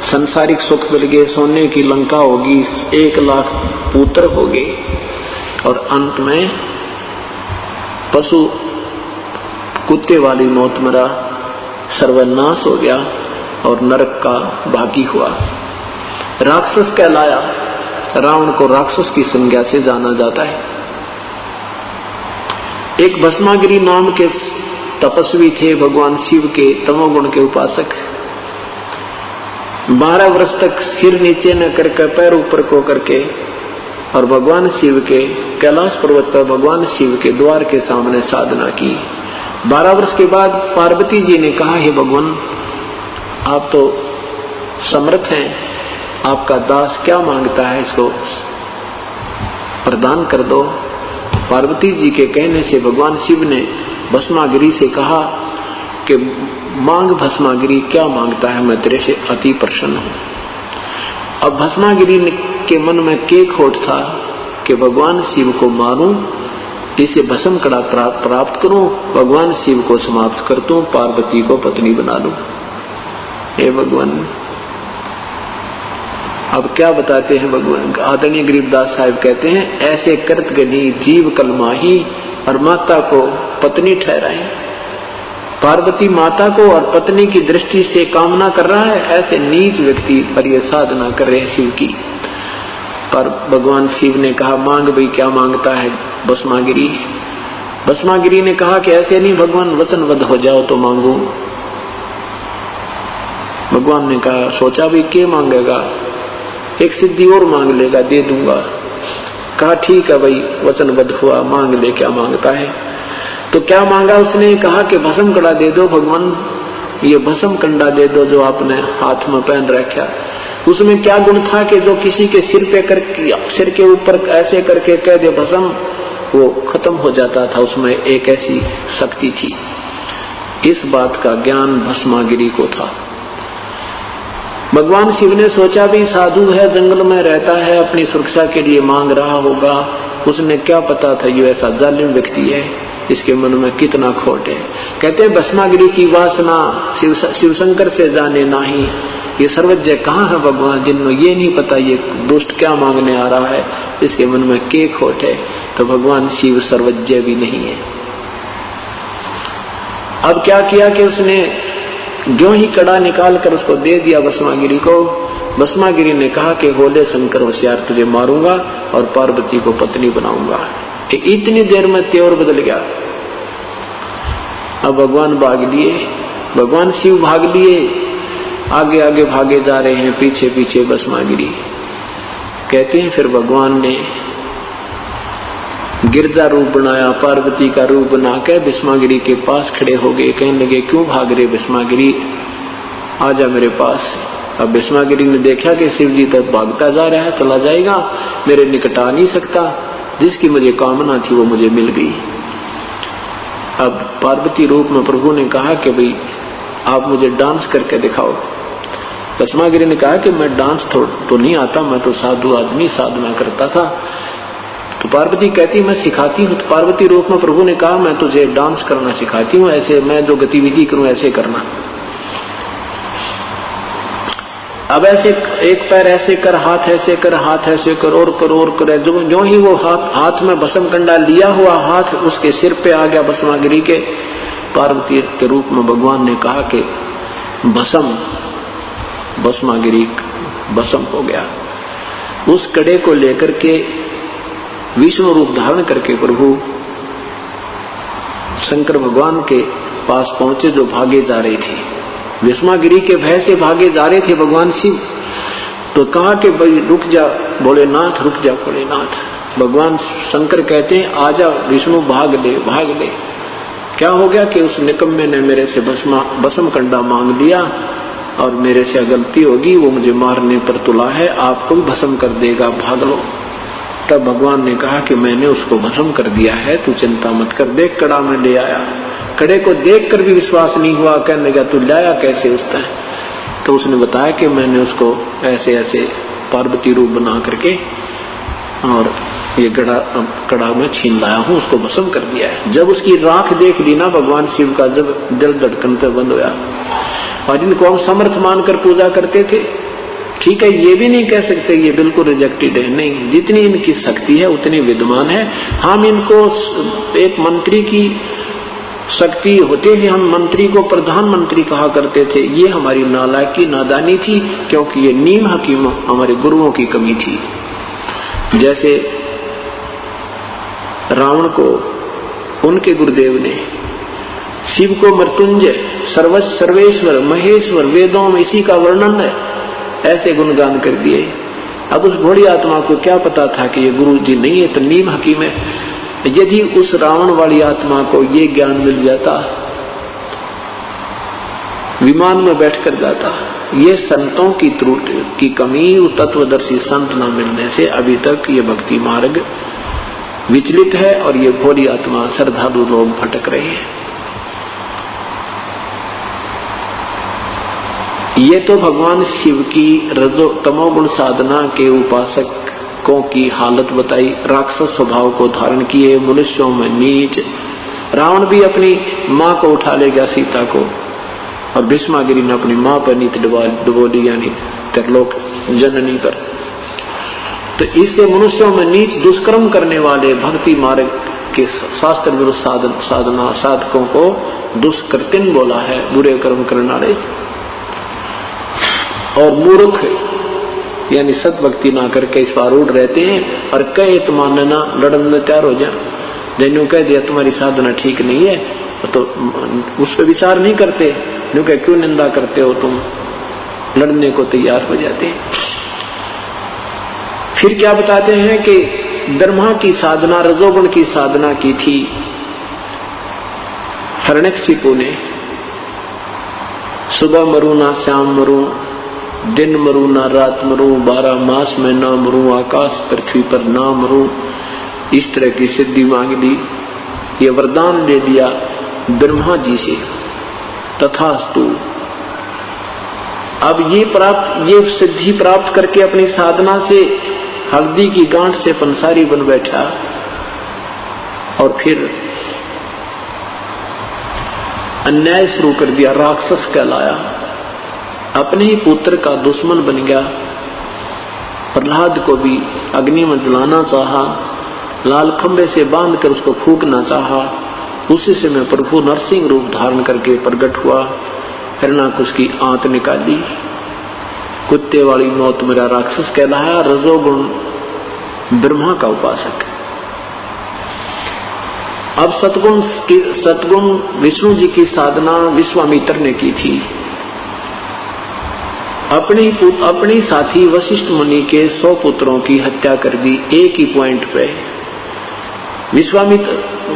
संसारिक सुख मिल गए, सोने की लंका होगी, 1 लाख पुत्र होंगे, और अंत में पशु कुत्ते वाली मौत मरा, सर्वनाश हो गया और नरक का भागी हुआ। राक्षस कहलाया। रावण को राक्षस की संज्ञा से जाना जाता है। एक भस्मागिरी नाम के तपस्वी थे, भगवान शिव के तमोगुण के उपासक। 12 वर्ष तक सिर नीचे न करके पैर ऊपर को करके और भगवान शिव के कैलाश पर्वत पर भगवान शिव के द्वार के सामने साधना की। 12 वर्ष के बाद पार्वती जी ने कहा, हे भगवान, आप तो समर्थ हैं, आपका दास क्या मांगता है, इसको प्रदान कर दो। पार्वती जी के कहने से भगवान शिव ने भस्मागिरी से कहा कि मांग भस्मागिरी, क्या मांगता है, मैं तेरे से अति प्रसन्न हूं। अब भस्मागिरी के मन में के खोट था कि भगवान शिव को मारूं, इसे भस्म कड़ा प्राप्त करूं, भगवान शिव को समाप्त कर दूं, पार्वती को पत्नी बना लूं। हे भगवान, अब क्या बताते हैं भगवान। आदरणीय गरीबदास साहिब कहते हैं, ऐसे करत गनी जीव कलमाही और माता को पत्नी ठहराए। पार्वती माता को और पत्नी की दृष्टि से कामना कर रहा है, ऐसे नीच व्यक्ति पर यह साधना कर रहे शिव की। पर भगवान शिव ने कहा, मांग भाई, क्या मांगता है भस्मागिरी। भस्मागिरी ने कहा कि ऐसे नहीं भगवान, वचनबद्ध हो जाओ तो मांगू। भगवान ने कहा, सोचा भी क्या मांगेगा, एक सिद्धि और मांग लेगा, दे दूंगा। कहा ठीक है भाई, वचनबद्ध हुआ, मांग ले, क्या मांगता है। तो क्या मांगा उसने, कहा कि भस्म कड़ा दे दो भगवान, ये भस्म कंडा दे दो जो आपने हाथ में पहन रखा। उसमें क्या गुण था कि जो किसी के सिर पे सिर के ऊपर ऐसे करके कह दे भस्म, वो खत्म हो जाता था, उसमें एक ऐसी शक्ति थी। इस बात का ज्ञान भस्मागिरी को था। भगवान शिव ने सोचा भी साधु है, जंगल में रहता है, अपनी सुरक्षा के लिए मांग रहा होगा, उसने क्या पता था ये ऐसा जालिम व्यक्ति है, इसके मन में कितना खोट है। कहते हैं भस्मागिरी की वासना शिव शंकर से जाने नाही, ये सर्वज्ञ कहाँ है भगवान, जिन्हों ये नहीं पता ये दुष्ट क्या मांगने आ रहा है, इसके मन में के खोट है। तो भगवान शिव सर्वज्ञ भी नहीं है। अब क्या किया कि उसने जो ही कड़ा निकाल कर उसको दे दिया भस्मागिरी को। भस्मागिरी ने कहा कि होले शंकर होशियार, तुझे मारूंगा और पार्वती को पत्नी बनाऊंगा। इतनी देर में त्योर बदल गया। अब भगवान भाग लिए, भगवान शिव भाग लिए, आगे आगे भागे जा रहे हैं, पीछे पीछे भस्मागिरी। कहते हैं फिर भगवान ने गिरजा रूप बनाया, पार्वती का रूप बना के भस्मागिरी के पास खड़े हो गए। कहने लगे क्यों भाग रहे भस्मागिरी, आजा मेरे पास। अब भस्मागिरी ने देखा कि शिव जी तक भागता जा रहा है, चला जाएगा, मेरे निकट आ नहीं सकता, जिसकी मुझे कामना थी वो मुझे मिल गई। अब पार्वती रूप में प्रभु ने कहा कि भाई आप मुझे डांस करके दिखाओ। भस्मागिरी ने कहा कि मैं डांस तो नहीं आता, मैं तो साधु आदमी, साधना करता था। तो पार्वती कहती मैं सिखाती हूँ। तो पार्वती रूप में प्रभु ने कहा मैं तुझे डांस करना सिखाती हूँ, ऐसे मैं जो गतिविधि करूं ऐसे करना। अब ऐसे एक पैर ऐसे कर, हाथ ऐसे कर, हाथ ऐसे कर, और कर और कर। जो ही वो हाथ में भस्म कंडा लिया हुआ हाथ उसके सिर पे आ गया भस्मागिरी के। पार्वती के रूप में भगवान ने कहा कि भस्मागिरी भस्म हो गया। उस कड़े को लेकर के विष्णु रूप धारण करके प्रभु शंकर भगवान के पास पहुंचे जो भागे जा रहे थे, भस्मागिरी के भय से भागे जा रहे थे भगवान शिव। तो कहा कि भाई रुक जा भोलेनाथ, रुक जा भोलेनाथ। भगवान शंकर कहते हैं आजा विष्णु, भाग ले भाग ले। क्या हो गया कि उस निकम्मे ने मेरे से भस्म कंडा मांग लिया और मेरे से गलती होगी, वो मुझे मारने पर तुला है, आपको भी भस्म कर देगा, भाग लो। तब भगवान ने कहा कि मैंने उसको भस्म कर दिया है, तू चिंता मत कर। देख कड़ा में ले आया। कड़े को देखकर भी विश्वास नहीं हुआ, कहने लगा तू लाया कैसे उसने। तो उसने बताया कि मैंने उसको ऐसे ऐसे पार्वती रूप बना करके और ये कड़ा में छीन लाया हूं, उसको भस्म कर दिया है। जब उसकी राख देख ली ना भगवान शिव का, जब दिल धड़कन पे बंद होया। और इनको हम समर्थ मानकर पूजा करते थे, ठीक है, ये भी नहीं कह सकते ये बिल्कुल रिजेक्टेड है, नहीं, जितनी इनकी शक्ति है उतनी विद्यमान है। हम इनको एक मंत्री की शक्ति होते हुए हम मंत्री को प्रधानमंत्री कहा करते थे, ये हमारी नालायकी नादानी थी, क्योंकि ये नीम हकीम हमारे गुरुओं की कमी थी। जैसे रावण को उनके गुरुदेव ने शिव को मृत्युंजय, सर्वेश्वर, महेश्वर, वेदों में इसी का वर्णन है, ऐसे गुणगान कर दिए। अब उस घोड़ी आत्मा को क्या पता था कि ये गुरु जी नहीं है, तो नीम हकीम है। यदि उस रावण वाली आत्मा को ये ज्ञान मिल जाता, विमान में बैठकर जाता। ये संतों की त्रुटि की कमी, तत्वदर्शी संत न मिलने से अभी तक ये भक्ति मार्ग विचलित है और ये भोली आत्मा श्रद्धालु लोग भटक रहे हैं। ये तो भगवान शिव की रजो तमोगुण साधना के उपासकों की हालत बताई। राक्षस स्वभाव को धारण किए, मनुष्यों में नीच। रावण भी अपनी मां को उठा ले गया, सीता को, और भस्मागिरी ने अपनी मां पर नीत डुबोली, यानी त्रिलोक जननी पर। तो इससे मनुष्यों में नीच दुष्कर्म करने वाले भक्ति मार्ग के शास्त्र विरुद्ध साधना साधकों को दुष्कृतिन बोला है, बुरे कर्म करने वाले। और मूर्ख यानी सतभक्ति ना करके इस पर रूढ़ रहते हैं और कहे तो मानना लड़न तैयार हो जा। जिन्होंने कह दिया तुम्हारी साधना ठीक नहीं है तो उस पर विचार नहीं करते, क्योंकि क्यों निंदा करते हो तुम, लड़ने को तैयार हो जाते हैं। फिर क्या बताते हैं कि ब्रह्मा की साधना, रजोगुण की साधना की थी हिरण्यकशिपु ने। सुबह मरूं ना श्याम मरूं, दिन मरूं ना रात मरूं, 12 मास में ना मरूं, आकाश पृथ्वी पर ना मरूं, इस तरह की सिद्धि मांग ली। ये वरदान ले लिया ब्रह्मा जी से, तथास्तु। अब ये सिद्धि प्राप्त करके अपनी साधना से हल्दी की गांठ से पंसारी बन बैठा और फिर अन्याय शुरू कर दिया, राक्षस कहलाया, अपने ही पुत्र का दुश्मन बन गया। प्रहलाद को भी अग्नि में जलाना चाहा, लाल खंबे से बांधकर उसको फूंकना चाहा। उसी से मैं प्रभु नरसिंह रूप धारण करके प्रकट हुआ, हिरण्याकुश की आंत निकाली, कुत्ते वाली मौत मेरा राक्षस कहलाया, रजोगुण ब्रह्मा का उपासक। अब सतगुण विष्णु जी की साधना विश्वामित्र ने की थी। अपने साथी वशिष्ठ मुनि के 100 पुत्रों की हत्या कर दी एक ही पॉइंट पे।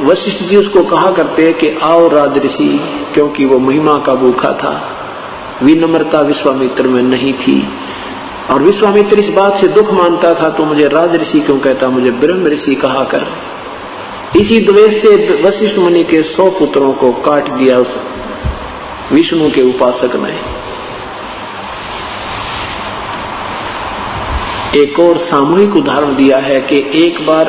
वशिष्ठ जी उसको कहा करते कि आओ राजऋषि, क्योंकि वो महिमा का भूखा था, विनम्रता विश्वामित्र में नहीं थी। और विश्वामित्र इस बात से दुख मानता था, तो मुझे राजऋषि क्यों कहता, मुझे ब्रह्म ऋषि कहा कर। इसी द्वेष से वशिष्ठ मुनि के 100 पुत्रों को काट दिया उस विष्णु के उपासक ने। एक और सामूहिक उदाहरण दिया है कि एक बार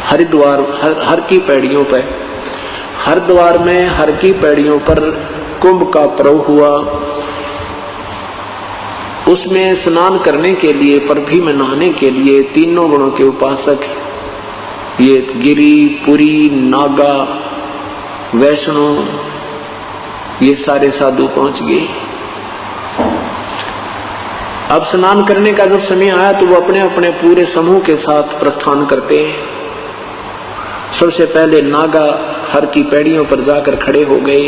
हरिद्वार हर की पैड़ियों पर, हरिद्वार में हर की पैड़ियों पर कुंभ का पर्व हुआ। उसमें स्नान करने के लिए, पृथ्वी में नहाने के लिए तीनों गुणों के उपासक, ये गिरि, पुरी, नागा, वैष्णो, ये सारे साधु पहुंच गए। अब स्नान करने का जब समय आया तो वो अपने अपने पूरे समूह के साथ प्रस्थान करते हैं। सबसे पहले नागा हर की पैड़ियों पर जाकर खड़े हो गए।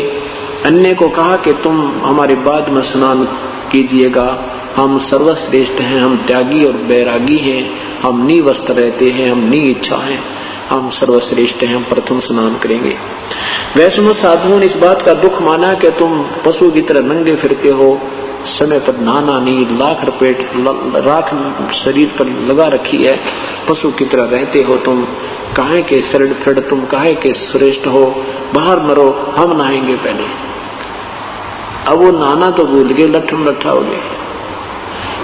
अन्य को कहा कि तुम हमारे बाद में स्नान कीजिएगा, हम सर्वश्रेष्ठ हैं, हम त्यागी और बैरागी हैं, हम निवस्त्र रहते हैं, हम इच्छा हैं, हम सर्वश्रेष्ठ हैं, हम प्रथम स्नान करेंगे। वैष्णव साधुओं ने इस बात का दुख माना कि तुम पशु की तरह नंगे फिरते हो, समय पर नहाना नहीं, लाख रुपए राख शरीर पर लगा रखी है, पशु की तरह रहते हो तुम, काहे के शरण फिर, तुम काहे के श्रेष्ठ हो, बाहर मरो, हम नहाएंगे पहले। अब वो नहाना तो भूल गए, लट्ठम लट्ठा हो गए।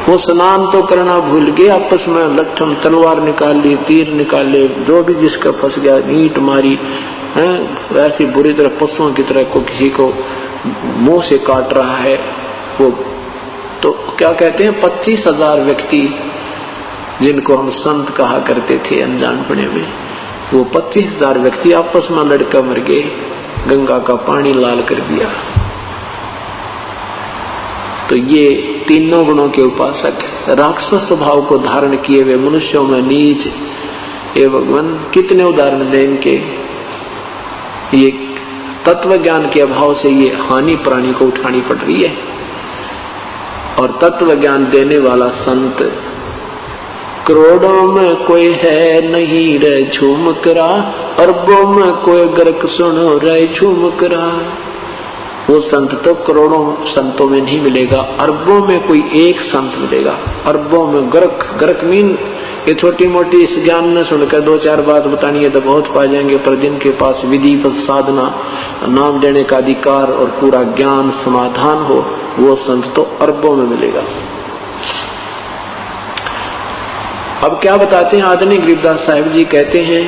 वो स्नान तो करना भूल गए, आपस में लट्ठम तलवार निकाल ली, तीर निकाले, जो भी जिसका फंस गया नीट मारी है। वैसी बुरी तरह पशुओं की तरह को किसी को मुंह से काट रहा है। वो तो क्या कहते हैं, 25,000 व्यक्ति जिनको हम संत कहा करते थे अनजानपने में, वो 25,000 व्यक्ति आपस में लड़का मर गए, गंगा का पानी लाल कर दिया। तो ये तीनों गुणों के उपासक, राक्षस स्वभाव को धारण किए हुए मनुष्यों में नीच, हे भगवान कितने उदाहरण दें इनके। ये तत्व ज्ञान के अभाव से ये हानि प्राणी को उठानी पड़ रही है। और तत्व ज्ञान देने वाला संत, करोड़ों में कोई है नहीं रे झूम करा, अरबों में कोई गर्क सुनो रे झूम करा। वो संत तो करोड़ों संतों में नहीं मिलेगा, अरबों में कोई एक संत मिलेगा। अरबों में गर्क मीन ये छोटी मोटी इस ज्ञान न सुनकर 2-4 बात बतानी है तो बहुत पा जाएंगे, पर जिनके पास विधि पर साधना, नाम देने का अधिकार और पूरा ज्ञान समाधान हो, वो संत तो अरबों में मिलेगा। अब क्या बताते हैं आदरणीय गरीबदास साहिब जी, कहते हैं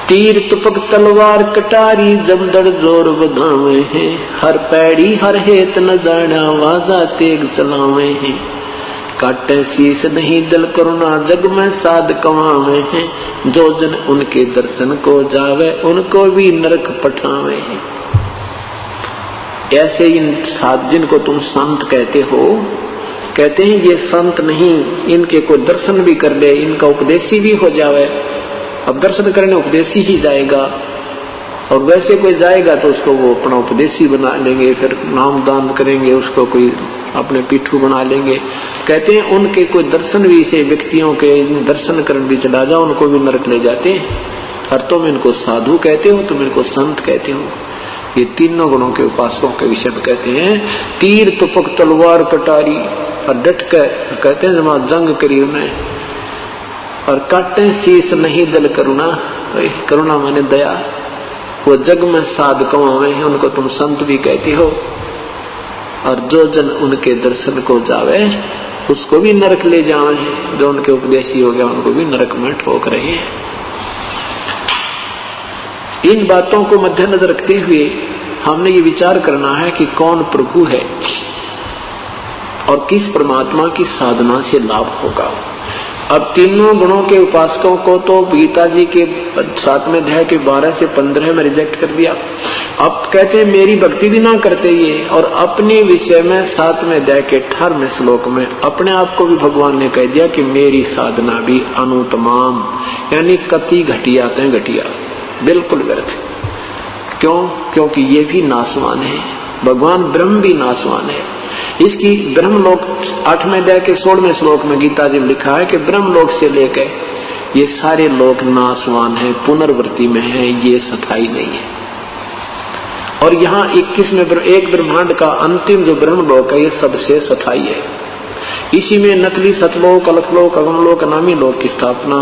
तीर तुपक तलवार कटारी जमदड़ जोर बधावे हैं, हर पैड़ी हर हेत न जाना वाजा तेग चलावे हैं, काटे शीस नहीं दिल करुणा जग में साध कमावे हैं, जो जन उनके दर्शन को जावे उनको भी नरक पठावे हैं। ऐसे इन साध जिनको तुम संत कहते हो, कहते हैं ये संत नहीं, इनके कोई दर्शन भी कर ले, इनका उपदेशी भी हो जावे। अब दर्शन करने उपदेशी ही जाएगा और वैसे कोई जाएगा तो उसको वो अपना उपदेशी बना लेंगे, फिर नाम दान करेंगे, उसको कोई अपने पीठू बना लेंगे। कहते हैं उनके कोई दर्शन भी से व्यक्तियों के दर्शन करने भी चला जाओ उनको भी नरक ले जाते हैं। और तुम इनको साधु कहते हो, तुम इनको संत कहते हो। ये तीनों गुणों के उपासकों के विषय में कहते हैं। तीर तुपक तलवार कटारी और डट कर कहते हैं जमा जंग करी उन्हें, और काटे शीस नहीं दिल करुणा। करुणा माने दया। वो जग में साधकों में उनको तुम संत भी कहते हो, और जो जन उनके दर्शन को जावे उसको भी नरक ले जावे। जो उनके उपदेशी हो गया उनको भी नरक में ठोक रहे हैं। इन बातों को मद्देनजर रखते हुए हमने ये विचार करना है कि कौन प्रभु है और किस परमात्मा की साधना से लाभ होगा। अब तीनों गुणों के उपासकों को तो गीता जी के 7वें अध्याय के 12 से 15 में रिजेक्ट कर दिया। अब कहते हैं मेरी भक्ति भी ना करते ये, और अपने विषय में 7वें अध्याय के 18वें श्लोक में अपने आप को भी भगवान ने कह दिया कि मेरी साधना भी अनुत्तमाम, यानी कति घटिया ते घटिया, बिल्कुल व्यर्थ। क्यों? क्योंकि ये भी नाशवान है, भगवान ब्रह्म भी नाशवान है। इसकी ब्रह्मलोक 8वें अध्याय के 16वें श्लोक में गीता जी में लिखा है कि ब्रह्मलोक से लेकर ये सारे लोक नाशवान है, पुनर्वृत्ति में है, ये स्थायी नहीं है। और यहाँ 21वें एक ब्रह्मांड का अंतिम जो ब्रह्मलोक है ये सबसे स्थायी है। इसी में नकली सतलोक, अलखलोक, अगमलोक, अनामी लोक की स्थापना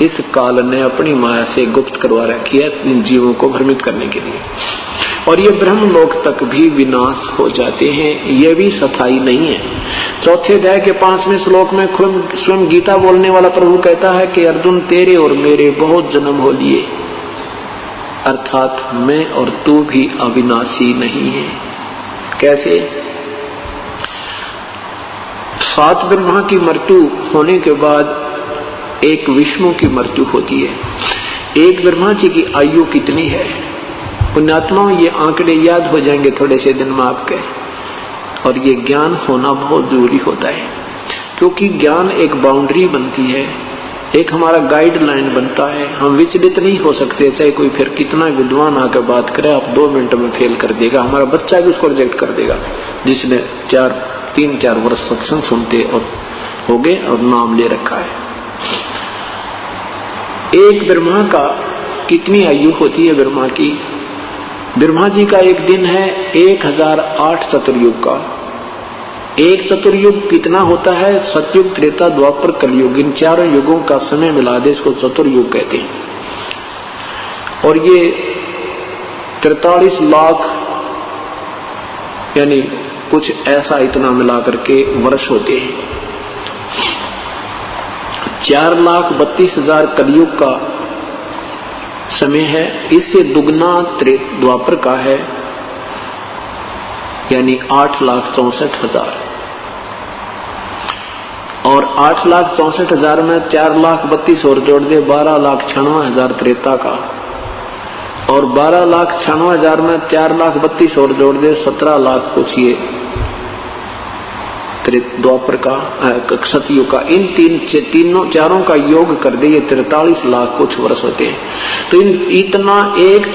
इस काल ने अपनी माया से गुप्त करवा रखी है इन जीवों को भ्रमित करने के लिए। और ये ब्रह्मलोक तक भी विनाश हो जाते हैं, ये भी स्थायी नहीं है। 4थे अध्याय के 5वें श्लोक में स्वयं गीता बोलने वाला प्रभु कहता है कि अर्जुन तेरे और मेरे बहुत जन्म हो लिए, अर्थात मैं और तू भी अविनाशी नहीं है। कैसे? 7 ब्रह्मा की मृत्यु होने के बाद एक विष्णु की मृत्यु होती है। एक ब्रह्मा जी की आयु कितनी है? पुण्यात्माओं ये आंकड़े याद हो जाएंगे थोड़े से दिन में आपके, और ये ज्ञान होना बहुत जरूरी होता है, क्योंकि ज्ञान एक बाउंड्री बनती है, एक हमारा गाइडलाइन बनता है। हम विचलित नहीं हो सकते, चाहे कोई फिर कितना विद्वान आकर बात करे, आप 2 मिनट में फेल कर देगा। हमारा बच्चा भी उसको रिजेक्ट कर देगा जिसने 3-4 वर्ष सत्संग सुनते और हो गए और नाम ले रखा है। एक ब्रह्मा का कितनी आयु होती है? ब्रह्मा की, ब्रह्मा जी का एक दिन है 1008 चतुर्युग का। एक चतुर्युग कितना होता है? सतयुग, त्रेता, द्वापर, कलयुग, इन 4 युगों का समय मिला दे इसको चतुर्युग कहते हैं। और ये 43 लाख यानी कुछ ऐसा इतना मिला करके वर्ष होते हैं। 4,32,000 कलयुग का समय है, इससे दुगना द्वापर का है, यानी 8,64,000। और 8,64,000 में 4,32,000 और जोड़ दे 12,96,000 त्रेता का, और 12,96,000 में 4,32,000 और जोड़ दे 17 लाख कुछ ये द्वापर का, सतयुग का। इन चारों का योग कर दे ये 43 लाख कुछ वर्ष होते हैं। तो इतना एक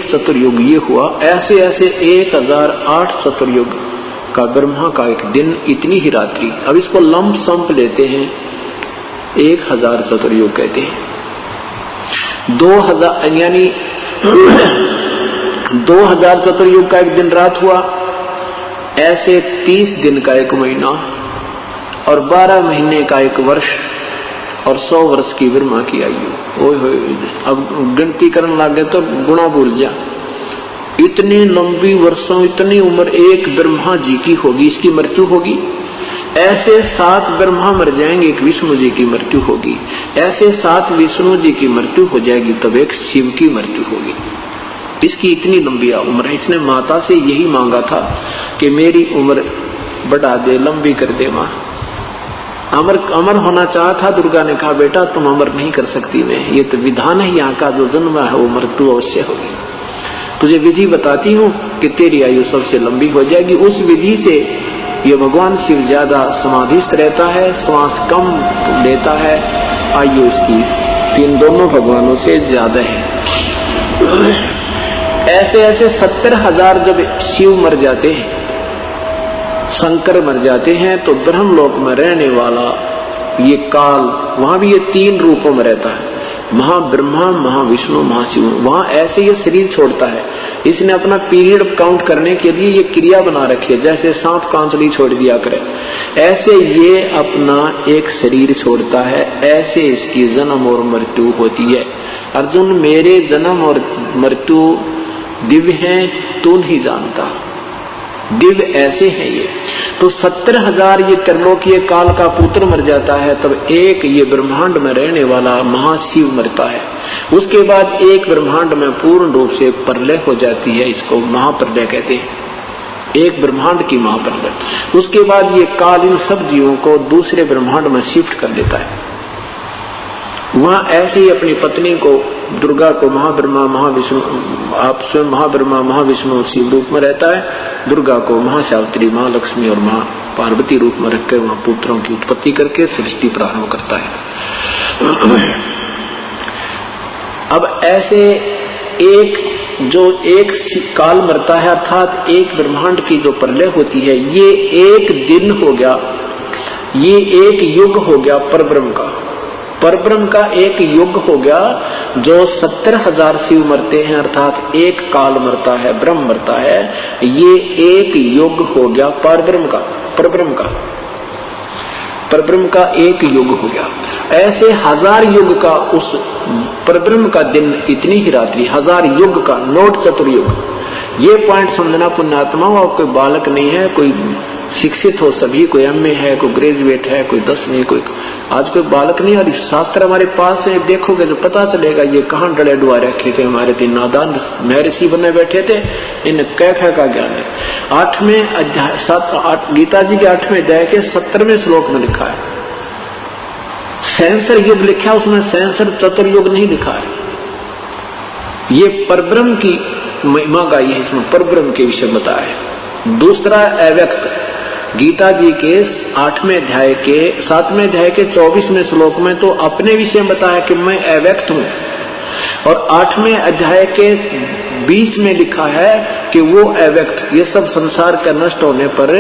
चतुर्युग ये हुआ। ऐसे ऐसे 1008 चतुर्युग का ब्रह्मा का एक दिन, इतनी ही रात्रि। अब इसको लंप संप लेते हैं, 1000 चतुर्युग कहते हैं। 2000 यानी 2000 चतुर्युग का एक दिन रात हुआ। ऐसे 30 दिन का एक महीना, और 12 महीने का एक वर्ष, और 100 वर्ष की ब्रह्मा की आयु। ओए होए, अब गिनती करने लगे तो गुणा भूल जा। इतनी लंबी वर्षों, इतनी उम्र एक ब्रह्मा जी की होगी, इसकी मृत्यु होगी। ऐसे 7 ब्रह्मा मर जाएंगे, एक विष्णु जी की मृत्यु होगी। ऐसे 7 विष्णु जी की मृत्यु हो जाएगी, तब एक शिव की मृत्यु होगी। इसकी इतनी लंबी उम्र है। इसने माता से यही मांगा था कि मेरी उम्र बढ़ा दे, लंबी कर दे माँ। अमर होना चाहा था। दुर्गा ने कहा बेटा तुम अमर नहीं कर सकती मैं, ये तो विधान है यहाँ का, जो जन्म है वो मृत्यु अवश्य होगी। तुझे विधि बताती हूँ कि तेरी आयु सबसे लंबी हो जाएगी। उस विधि से ये भगवान शिव ज्यादा समाधिस्थ रहता है, श्वास कम लेता है, आयु इसकी 3 दोनों भगवानों से ज्यादा है। ऐसे ऐसे 70,000 जब शिव मर जाते हैं, शंकर मर जाते हैं, तो ब्रह्मलोक में रहने वाला ये काल, वहां भी ये 3 रूपों में रहता है, महाब्रह्मा, महाविष्णु, महाशिव। वहां ऐसे ये शरीर छोड़ता है। इसने अपना पीरियड काउंट करने के लिए ये क्रिया बना रखी है, जैसे सांप कांचली छोड़ दिया करे, ऐसे ये अपना एक शरीर छोड़ता है। ऐसे इसकी जन्म और मृत्यु होती है। अर्जुन, मेरे जन्म और मृत्यु दिव्य हैं, तू नहीं जानता, दिव्य ऐसे हैं ये। तो 70,000 ये त्रिलोकीय काल का पुत्र मर जाता है, तब एक ये ब्रह्मांड में रहने वाला महाशिव मरता है। उसके बाद एक ब्रह्मांड में पूर्ण रूप से प्रलय हो जाती है, इसको महाप्रलय कहते हैं, एक ब्रह्मांड की महाप्रलय। उसके बाद ये काल इन सब जीवों को दूसरे ब्रह्मांड में शिफ्ट कर देता है। वहां ऐसे ही अपनी पत्नी को, दुर्गा को महाब्रह्मा, महाविष्णु, आप स्वयं महाब्रह्मा, महाविष्णु शिव रूप में रहता है। दुर्गा को महासावित्री, महालक्ष्मी और मां पार्वती रूप में रखकर वहां पुत्रों की उत्पत्ति करके सृष्टि प्रारंभ करता है। अब ऐसे एक काल मरता है, अर्थात एक ब्रह्मांड की जो प्रलय होती है, ये एक दिन हो गया, ये एक युग हो गया परब्रह्म का। परब्रह्म का एक युग हो गया। जो 70,000 शिव मरते हैं, अर्थात एक काल मरता है, ब्रह्म मरता है, ये एक युग हो गया परब्रह्म का, परब्रह्म का, परब्रह्म का एक युग हो गया। ऐसे 1000 युग का उस परब्रह्म का दिन, इतनी ही रात्रि, 1000 युग का, नोट चतुर्युग। ये पॉइंट समझना पुण्यात्मा, और कोई बालक नहीं है, कोई शिक्षित हो सभी, कोई एमए है, कोई ग्रेजुएट है, कोई 10वीं, कोई आज कोई बालक नहीं। और शास्त्र हमारे पास है, देखोगे तो पता चलेगा ये कहाँ डले डुआ रखे थे हमारे 3 नादान महर्षि बने बैठे थे, इन कै का ज्ञान है। 8वें अध्याय, 7-8 गीता जी के 8वें अध्याय के 17वें श्लोक में लिखा है, सहस्र युग लिखा, उसमें सहस्र चतुर्युग नहीं लिखा है। ये परब्रह्म की महिमा गाई है, इसमें परब्रह्म के विषय बताया है। दूसरा अव्यक्त, गीता जी के 8वें अध्याय के 7वें अध्याय के 24वें श्लोक में तो अपने विषय में बताया कि मैं अव्यक्त हूं, और 8वें अध्याय के 20 में लिखा है कि वो अव्यक्त, ये सब संसार का नष्ट होने पर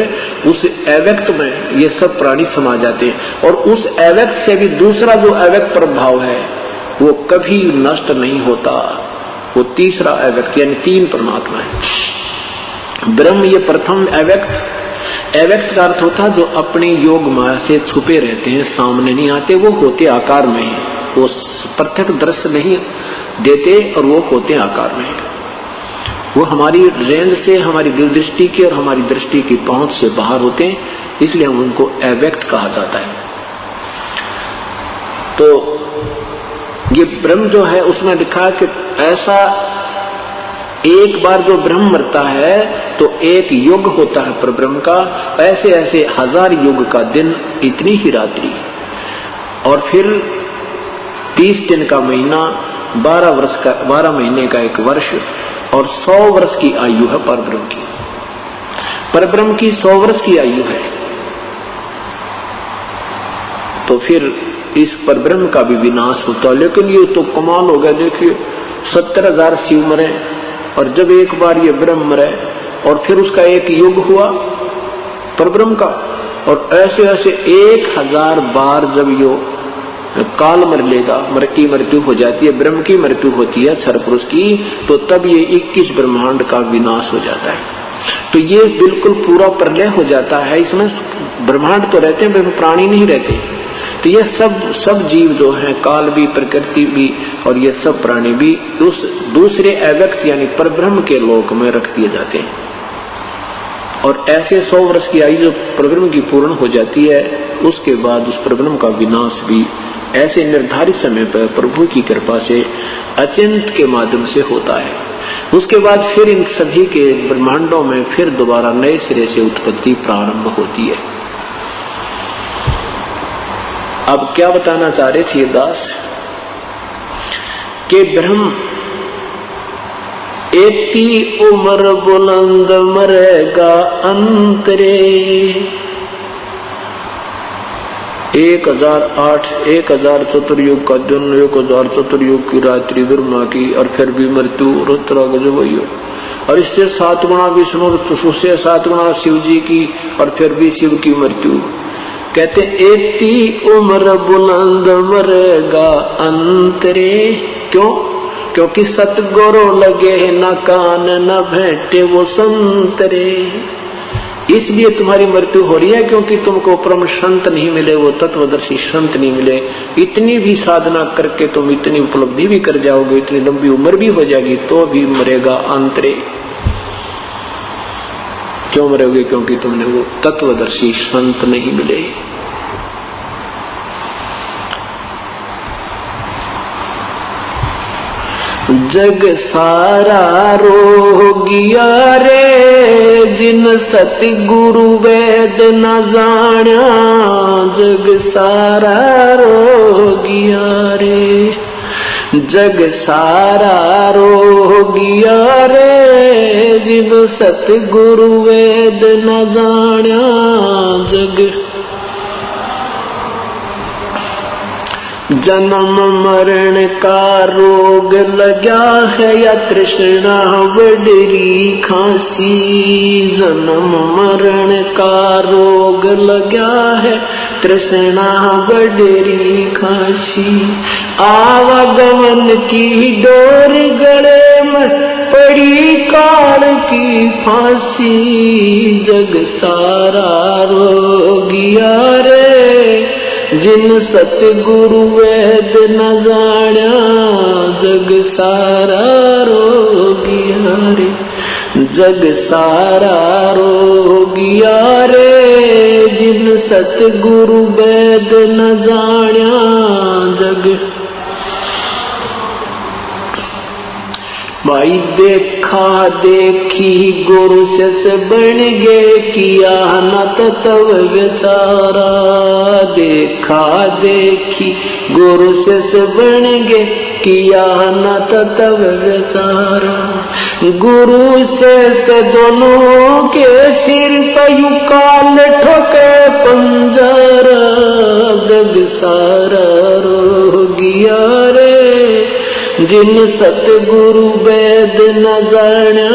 उस अव्यक्त में ये सब प्राणी समा जाते हैं, और उस अव्यक्त से भी दूसरा जो अव्यक्त प्रभाव है वो कभी नष्ट नहीं होता, वो तीसरा अव्यक्त, यानी 3 परमात्मा है। ब्रह्म ये प्रथम अव्यक्त, अव्यक्त का अर्थ होता जो अपने योग माया से छुपे रहते हैं, सामने नहीं आते, वो होते आकार में ही, वो प्रत्यक्ष दृश्य नहीं देते, और वो होते आकार में ही। वो हमारी रेंज से, हमारी दूरदृष्टि की और हमारी दृष्टि की पहुंच से बाहर होते हैं, इसलिए हम उनको अव्यक्त कहा जाता है। तो ये ब्रह्म जो है, उसमें लिखा है कि ऐसा एक बार जो ब्रह्म मरता है तो एक युग होता है परब्रह्म का, ऐसे ऐसे 1000 युग का दिन, इतनी ही रात्रि, और फिर 30 दिन का महीना, 12 महीने का एक वर्ष, और 100 वर्ष की आयु है परब्रह्म की। परब्रह्म की 100 वर्ष की आयु है। तो फिर इस परब्रह्म का भी विनाश होता है। लेकिन ये तो कमाल हो गया, देखिए 70,000 शिव मरे, और जब एक बार ये ब्रह्म मरे और फिर उसका एक युग हुआ परब्रह्म का, और ऐसे ऐसे 1000 बार जब यो काल मर लेगा, की मृत्यु हो जाती है, ब्रह्म की मृत्यु होती है क्षर पुरुष की, तो तब ये 21 ब्रह्मांड का विनाश हो जाता है। तो ये बिल्कुल पूरा प्रलय हो जाता है। इसमें ब्रह्मांड तो रहते हैं, प्राणी नहीं रहते। तो ये सब जीव जो हैं, काल भी, प्रकृति भी, और ये सब प्राणी भी उस दूसरे अव्यक्त यानी परब्रह्म के लोक में रख दिए जाते हैं। और ऐसे 100 वर्ष की आयु जो परब्रह्म की पूर्ण हो जाती है, उसके बाद उस परब्रह्म का विनाश भी ऐसे निर्धारित समय पर प्रभु की कृपा से अचिंत के माध्यम से होता है। उसके बाद फिर इन सभी के ब्रह्मांडों में फिर दोबारा नए सिरे से उत्पत्ति प्रारंभ होती है। अब क्या बताना चाह रहे थे दास कि ब्रह्म एती उम्र बुलंद मरेगा अंतरे, 1008 1000 चतुर्युग का दिन, 1000 चतुर्युग की रात्रि ब्रह्मा की, और फिर भी मृत्यु रुद्र गजब हुई। और इससे 7 गुना विष्णु, उससे 7 गुना शिव जी की, और फिर भी शिव की मृत्यु। कहते एती उम्र बुलंद मरेगा अंतरे। क्यों? क्योंकि सतगुरु लगे न कान न भेंटे वो संतरे। इसलिए तुम्हारी मृत्यु हो रही है क्योंकि तुमको परम संत नहीं मिले, वो तत्वदर्शी संत नहीं मिले। इतनी भी साधना करके तुम इतनी उपलब्धि भी कर जाओगे, इतनी लंबी उम्र भी हो जाएगी, तो भी मरेगा अंतरे। क्यों मरोगे? क्योंकि तुमने वो तत्वदर्शी संत नहीं मिले। जग सारा रोगिया रे, जिन सतगुरु वेद न जाना। जग सारा रोगिया रे, जग सारा रोगिया रे, जिन सतगुरु वेद न जाना। जग जन्म मरण का रोग लगा है या तृष्णा बडरी खांसी। जन्म मरण का रोग लगा है, तृष्णा बडरी खांसी। आवागमन की डोर गले में पड़ी काल की फांसी। जग सारा रोगिया रे, जिन सतगुरु वेद न जाना। जग सारा रोगिया रे, जग सारा रोगिया रे, जिन सतगुरु वेद न जाना। जग भाई देखा देखी गुरु से बन गे, किया न तव विचारा। देखा देखी गुरु से बन गे, किया न तव विचारा। गुरु से दोनों के सिर पर काल ठोके पंजरा। जग सारा रोगिया रे, जिन सतगुरु वेद न जाना।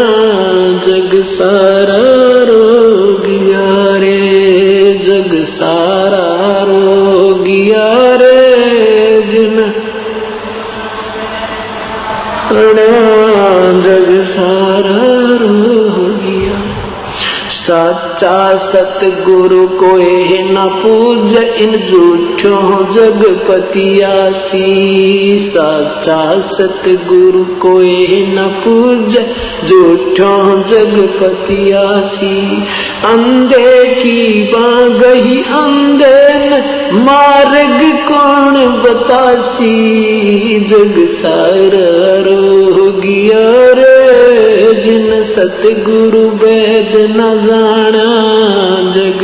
जग सारा रोगिया रे, जग सारा रोगिया रे, जिन जग सारा रोगिया। सच्चा सतगुरु कोई न पूज, इन झूठों जगपतियासी। सच्चा सतगुरु कोई न पूज, झूठों जगपतियासी। अंधे की बागही अंधे न मार्ग कौन बतासी। जग सारा रोगिया रे, जिन सतगुरु वेद न जाना। जग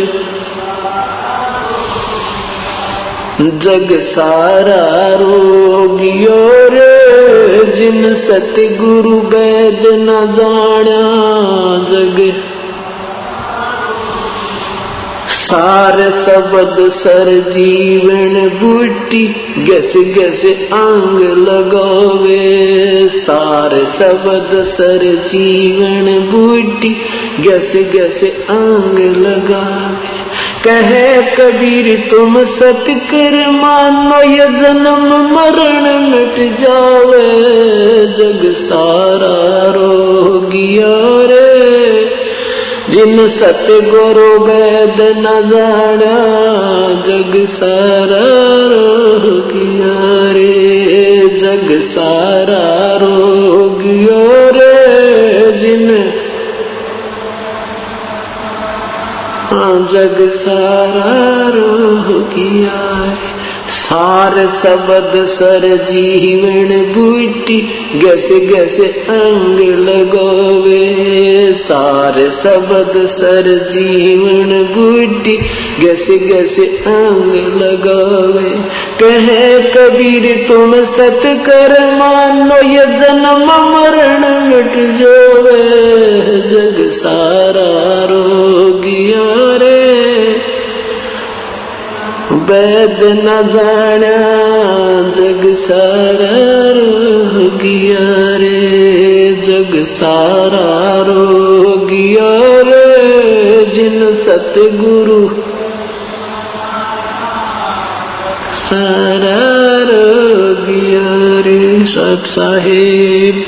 जग सारा रोगियो रे, जिन सतगुरु वेद न जाना। जग सार शब्द सर जीवन बूटी, गस गस अंग लगावे। सार शब्द सर जीवन बूटी, गस गस अंग लगावे। कहे कबीर तुम सतकर मानो, ये जन्म मरण मिट जावे। जग सारा रोगिया रे, जिन सतगुरु वेद न जाना। जग सारा रोगिया रे, जग सारा रोगिया रे, जिन जग सारा रोगिया रे। सार शब्द सर जीवन बूटी, गस गस अंग लगावे। सार शब्द सर जीवन बूटी, गस गस अंग लगावे। कहे कबीर तुम सत कर मानो, ये जन्म मरण मिट जावे। जग सारा रोगिया रे, वैद न जाना जग सारा रोगिया रे, जग सारा रोगिया रे, जिन सतगुरु सारा रोगिया रे। साहब